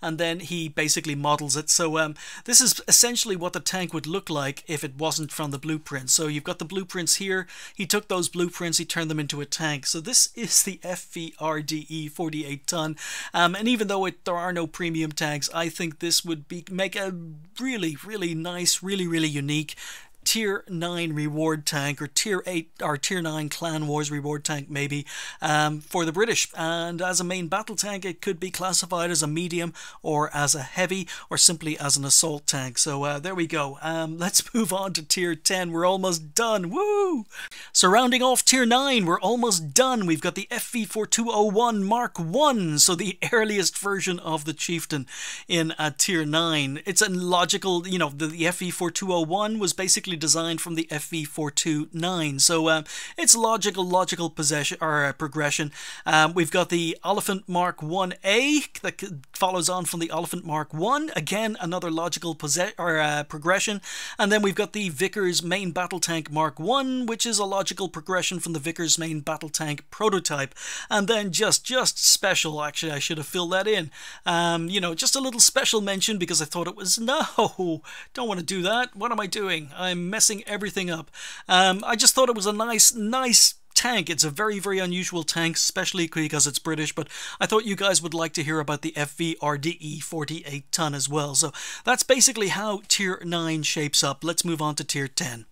and then he basically models it. So this is essentially what the tank would look like if it wasn't from the blueprints. So you've got the blueprints here. He took those blueprints, he turned them into a tank. So this is the FVRDE 48 ton, and even though there are no premium tanks, I think this would make a really, really nice, really, really unique Tier 9 reward tank, or Tier 8 or Tier 9 Clan Wars reward tank maybe, for the British. And as a main battle tank, it could be classified as a medium, or as a heavy, or simply as an assault tank. So there we go. Let's move on to Tier 10. We're almost done. Woo! So rounding off Tier 9, we're almost done. We've got the FV4201 Mark I, so the earliest version of the Chieftain in Tier 9. It's a logical, you know, the FV4201 was basically basically designed from the FV429. So it's logical possession or progression. We've got the Oliphant Mark 1A that follows on from the Oliphant Mark I. Again, another logical progression. And then we've got the Vickers Main Battle Tank Mark I, which is a logical progression from the Vickers Main Battle Tank prototype. And then just special, actually, I should have filled that in. You know, just a little special mention because I thought it was, no, don't want to do that. What am I doing? I'm messing everything up. I just thought it was a nice tank. It's a very unusual tank, especially because it's British, but I thought you guys would like to hear about the FVRDE 48 ton as well. So that's basically how Tier 9 shapes up. Let's move on to Tier 10.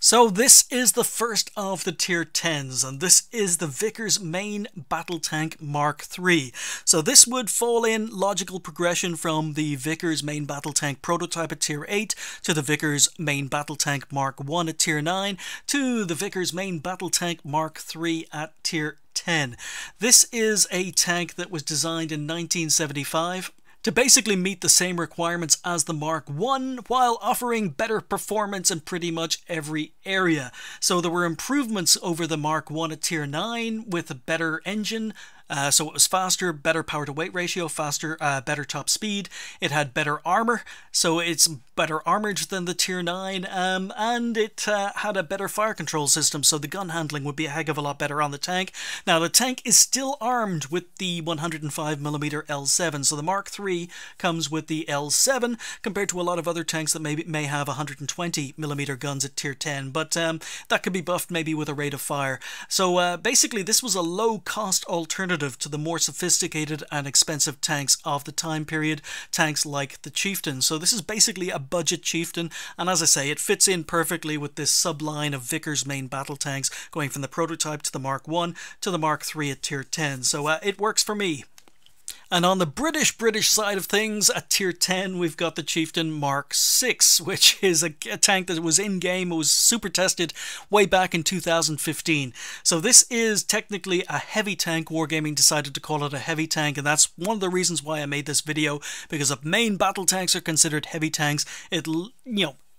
So this is the first of the Tier 10s, and this is the Vickers Main Battle Tank Mark III. So this would fall in logical progression from the Vickers Main Battle Tank prototype at Tier 8, to the Vickers Main Battle Tank Mark I at Tier 9, to the Vickers Main Battle Tank Mark III at Tier 10. This is a tank that was designed in 1975. To basically meet the same requirements as the Mark I while offering better performance in pretty much every area. So there were improvements over the Mark I at Tier 9 with a better engine. So it was faster, better power to weight ratio, faster, better top speed. It had better armor, so it's better armored than the Tier 9, and it had a better fire control system, so the gun handling would be a heck of a lot better on the tank. Now the tank is still armed with the 105mm L7, so the Mark III comes with the L7 compared to a lot of other tanks that may have 120mm guns at Tier 10, but that could be buffed maybe with a rate of fire. So basically this was a low-cost alternative to the more sophisticated and expensive tanks of the time period, tanks like the Chieftain. So this is basically a budget Chieftain, and as I say, it fits in perfectly with this subline of Vickers Main Battle Tanks, going from the prototype to the Mark I to the Mark III at Tier 10. So it works for me. And on the British side of things, at Tier 10, we've got the Chieftain Mark VI, which is a tank that was in-game. It was super tested way back in 2015. So this is technically a heavy tank. Wargaming decided to call it a heavy tank, and that's one of the reasons why I made this video, because if main battle tanks are considered heavy tanks, it,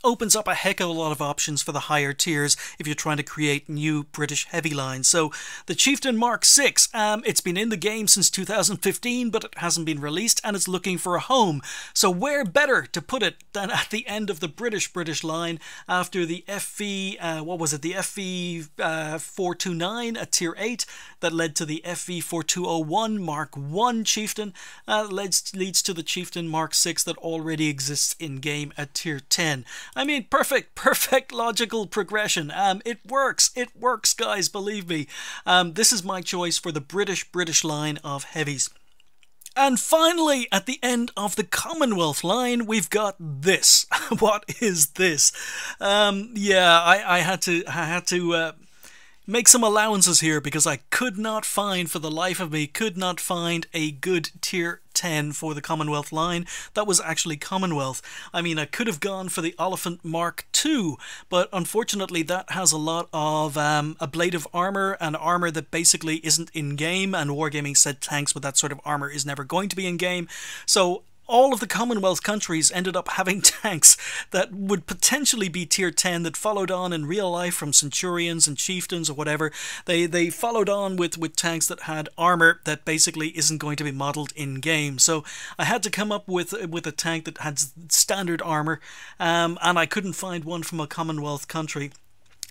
opens up a heck of a lot of options for the higher tiers if you're trying to create new British heavy lines. So the Chieftain Mark VI, it's been in the game since 2015, but it hasn't been released, and it's looking for a home. So where better to put it than at the end of the British line after the FV, what was it, the FV429 at Tier 8 that led to the FV4201 Mark I Chieftain, leads to the Chieftain Mark VI that already exists in game at Tier 10. I mean, perfect logical progression. It works, guys, believe me. This is my choice for the British line of heavies. And finally, at the end of the Commonwealth line, we've got this. What is this? Yeah, I had to make some allowances here because I could not find, for the life of me, a good Tier 10 for the Commonwealth line that was actually Commonwealth. I mean, I could have gone for the Oliphant Mark II, but unfortunately that has a lot of ablative armor, and armor that basically isn't in-game, and Wargaming said tanks with that sort of armor is never going to be in-game. So all of the Commonwealth countries ended up having tanks that would potentially be Tier 10 that followed on in real life from Centurions and Chieftains or whatever. They followed on with tanks that had armor that basically isn't going to be modeled in-game. So I had to come up with a tank that had standard armor, and I couldn't find one from a Commonwealth country.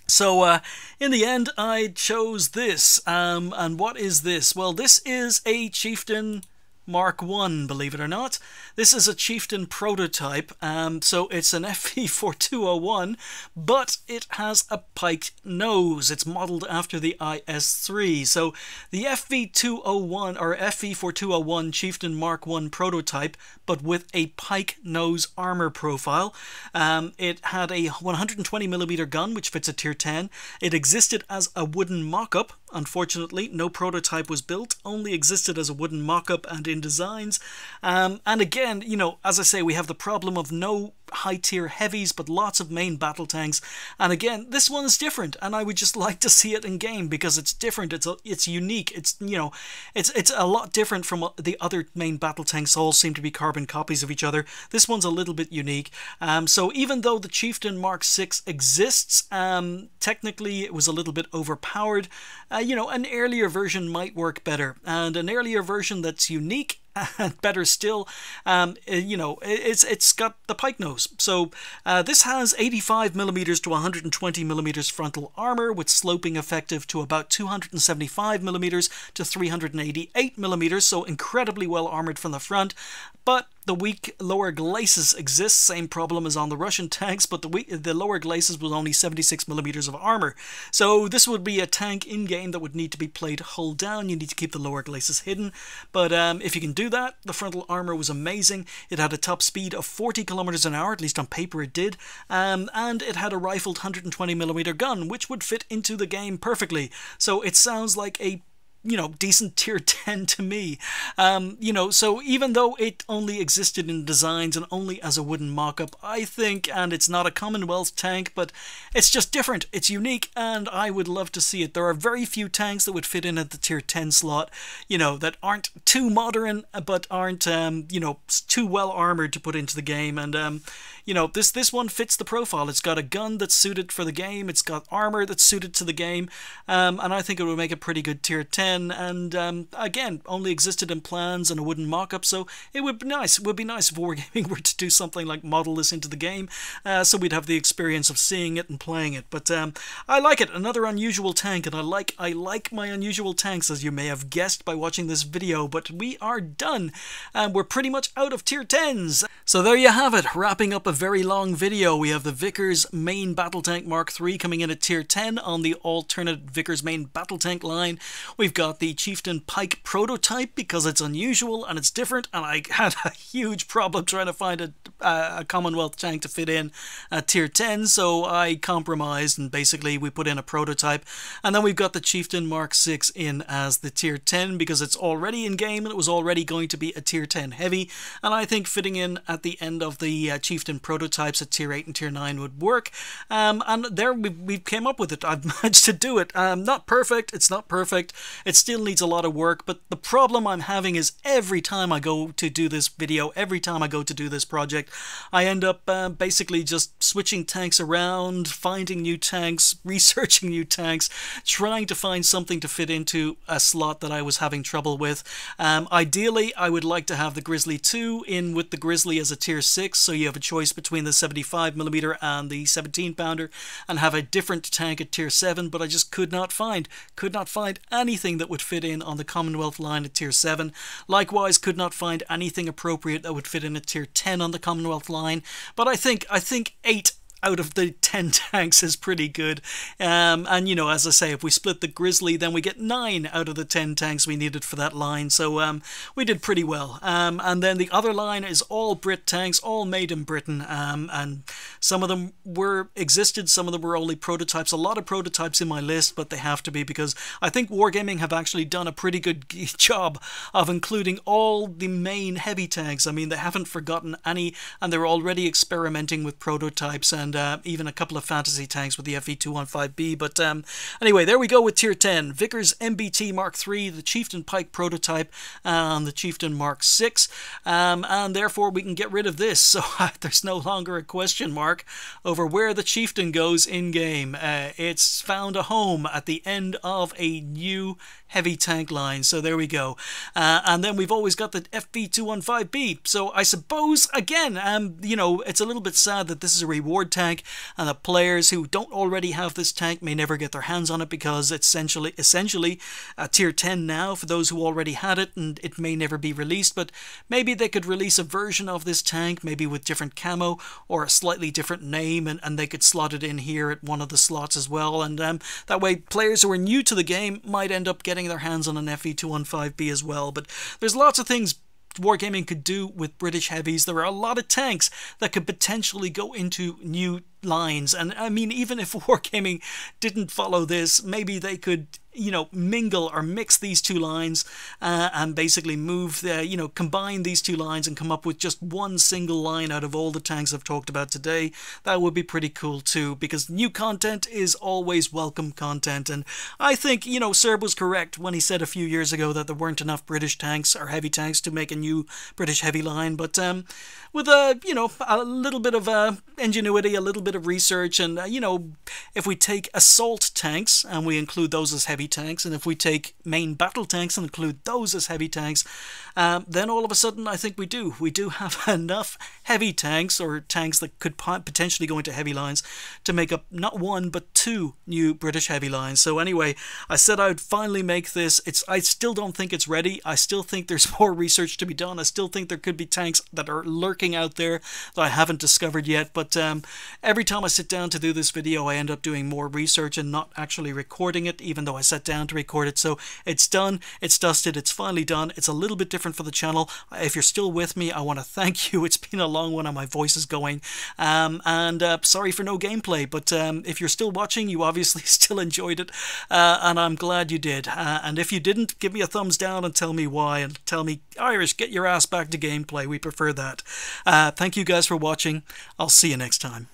So in the end, I chose this. And what is this? Well, this is a Chieftain Mark I, believe it or not. This is a Chieftain prototype, so it's an FV4201, but it has a pike nose. It's modelled after the IS-3. So the FV201 or FV4201 Chieftain Mark I prototype, but with a pike nose armor profile. It had a 120mm gun, which fits a Tier 10. It existed as a wooden mock-up. Unfortunately, no prototype was built, only existed as a wooden mock-up and in designs. And again, you know, as I say, we have the problem of no high-tier heavies, but lots of main battle tanks. And again, this one is different, and I would just like to see it in game because it's different. It's unique. It's, you know, it's a lot different from what the other main battle tanks all seem to be carbon copies of each other. This one's a little bit unique. So even though the Chieftain Mark VI exists, technically it was a little bit overpowered. You know, an earlier version might work better, and an earlier version that's unique and better still, you know, it's got the pike nose. So this has 85mm to 120mm frontal armour with sloping effective to about 275mm to 388mm, so incredibly well armoured from the front. But the weak lower glacis exists, same problem as on the Russian tanks, but the lower glacis was only 76mm of armour. So this would be a tank in-game that would need to be played hull down. You need to keep the lower glacis hidden, but if you can do that, the frontal armour was amazing. It had a top speed of 40 kilometers an hour, at least on paper it did, and it had a rifled 120mm gun, which would fit into the game perfectly. So it sounds like a, you know, decent tier 10 to me. You know, so even though it only existed in designs and only as a wooden mock-up, I think, and it's not a Commonwealth tank, but it's just different, it's unique, and I would love to see it. There are very few tanks that would fit in at the tier 10 slot, you know, that aren't too modern, but aren't, you know, too well armored to put into the game, and, you know, this one fits the profile. It's got a gun that's suited for the game, it's got armor that's suited to the game, and I think it would make a pretty good tier 10, and again, only existed in plans and a wooden mock-up, so it would be nice. It would be nice if Wargaming were to do something like model this into the game, so we'd have the experience of seeing it and playing it. But I like it. Another unusual tank, and I like my unusual tanks, as you may have guessed by watching this video. But we are done, and we're pretty much out of tier 10s. So there you have it, wrapping up a very long video. We have the Vickers main battle tank Mark III coming in at tier 10 on the alternate Vickers main battle tank line. We've got the Chieftain Pike prototype because it's unusual and it's different, and I had a huge problem trying to find a Commonwealth tank to fit in at tier 10, so I compromised and basically we put in a prototype. And then we've got the Chieftain Mark VI in as the tier 10 because it's already in game and it was already going to be a tier 10 heavy, and I think fitting in at the end of the Chieftain prototypes at tier 8 and tier 9 would work. And there we came up with it. I've managed to do it. Not perfect, it's not perfect, it still needs a lot of work, but the problem I'm having is every time I go to do this video, every time I go to do this project, I end up basically just switching tanks around, finding new tanks, researching new tanks, trying to find something to fit into a slot that I was having trouble with. Ideally, I would like to have the Grizzly 2 in with the Grizzly as a tier 6, so you have a choice between the 75mm and the 17-pounder, and have a different tank at tier 7, but I just could not find anything that would fit in on the Commonwealth line at tier 7. Likewise, could not find anything appropriate that would fit in at tier 10 on the Commonwealth line, but I think 8 out of the 10 tanks is pretty good. And you know, as I say, if we split the Grizzly, then we get 9 out of the 10 tanks we needed for that line, so we did pretty well. And then the other line is all Brit tanks, all made in Britain, and some of them existed, some of them were only prototypes. A lot of prototypes in my list, but they have to be because I think Wargaming have actually done a pretty good job of including all the main heavy tanks. I mean, they haven't forgotten any, and they're already experimenting with prototypes, and even a couple of fantasy tanks with the FE215B. But anyway, there we go with tier 10. Vickers MBT Mark III, the Chieftain Pike prototype, and the Chieftain Mark VI. And therefore we can get rid of this, so there's no longer a question mark over where the Chieftain goes in-game. It's found a home at the end of a new heavy tank line, so there we go. And then we've always got the FE215B, so I suppose, again, you know, it's a little bit sad that this is a reward tank, and the players who don't already have this tank may never get their hands on it because it's essentially a tier 10 now for those who already had it, and it may never be released. But maybe they could release a version of this tank, maybe with different camo or a slightly different name, and they could slot it in here at one of the slots as well, and that way players who are new to the game might end up getting their hands on an FE215B as well. But there's lots of things Wargaming could do with British heavies. There are a lot of tanks that could potentially go into new lines. And I mean, even if Wargaming didn't follow this, maybe they could, you know, mingle or mix these two lines and basically move the, you know, combine these two lines and come up with just one single line out of all the tanks I've talked about today. That would be pretty cool too, because new content is always welcome content. And I think, you know, Serb was correct when he said a few years ago that there weren't enough British tanks or heavy tanks to make a new British heavy line. But with you know, a little bit of ingenuity, a little bit of research, and you know, if we take assault tanks and we include those as heavy tanks, and if we take main battle tanks and include those as heavy tanks, then all of a sudden I think we do have enough heavy tanks, or tanks that could potentially go into heavy lines, to make up not one but two new British heavy lines. So anyway, I said I'd finally make this. I still don't think it's ready. I still think there's more research to be done. I still think there could be tanks that are lurking out there that I haven't discovered yet, but every time I sit down to do this video I end up doing more research and not actually recording it, even though I sat down to record it. So it's done, it's dusted, it's finally done. It's a little bit different for the channel. If you're still with me, I want to thank you. It's been a long one and my voice is going, and sorry for no gameplay, but if you're still watching, you obviously still enjoyed it, and I'm glad you did. And if you didn't, give me a thumbs down and tell me why, and tell me, Irish, get your ass back to gameplay. We prefer that. Thank you guys for watching. I'll see you next time.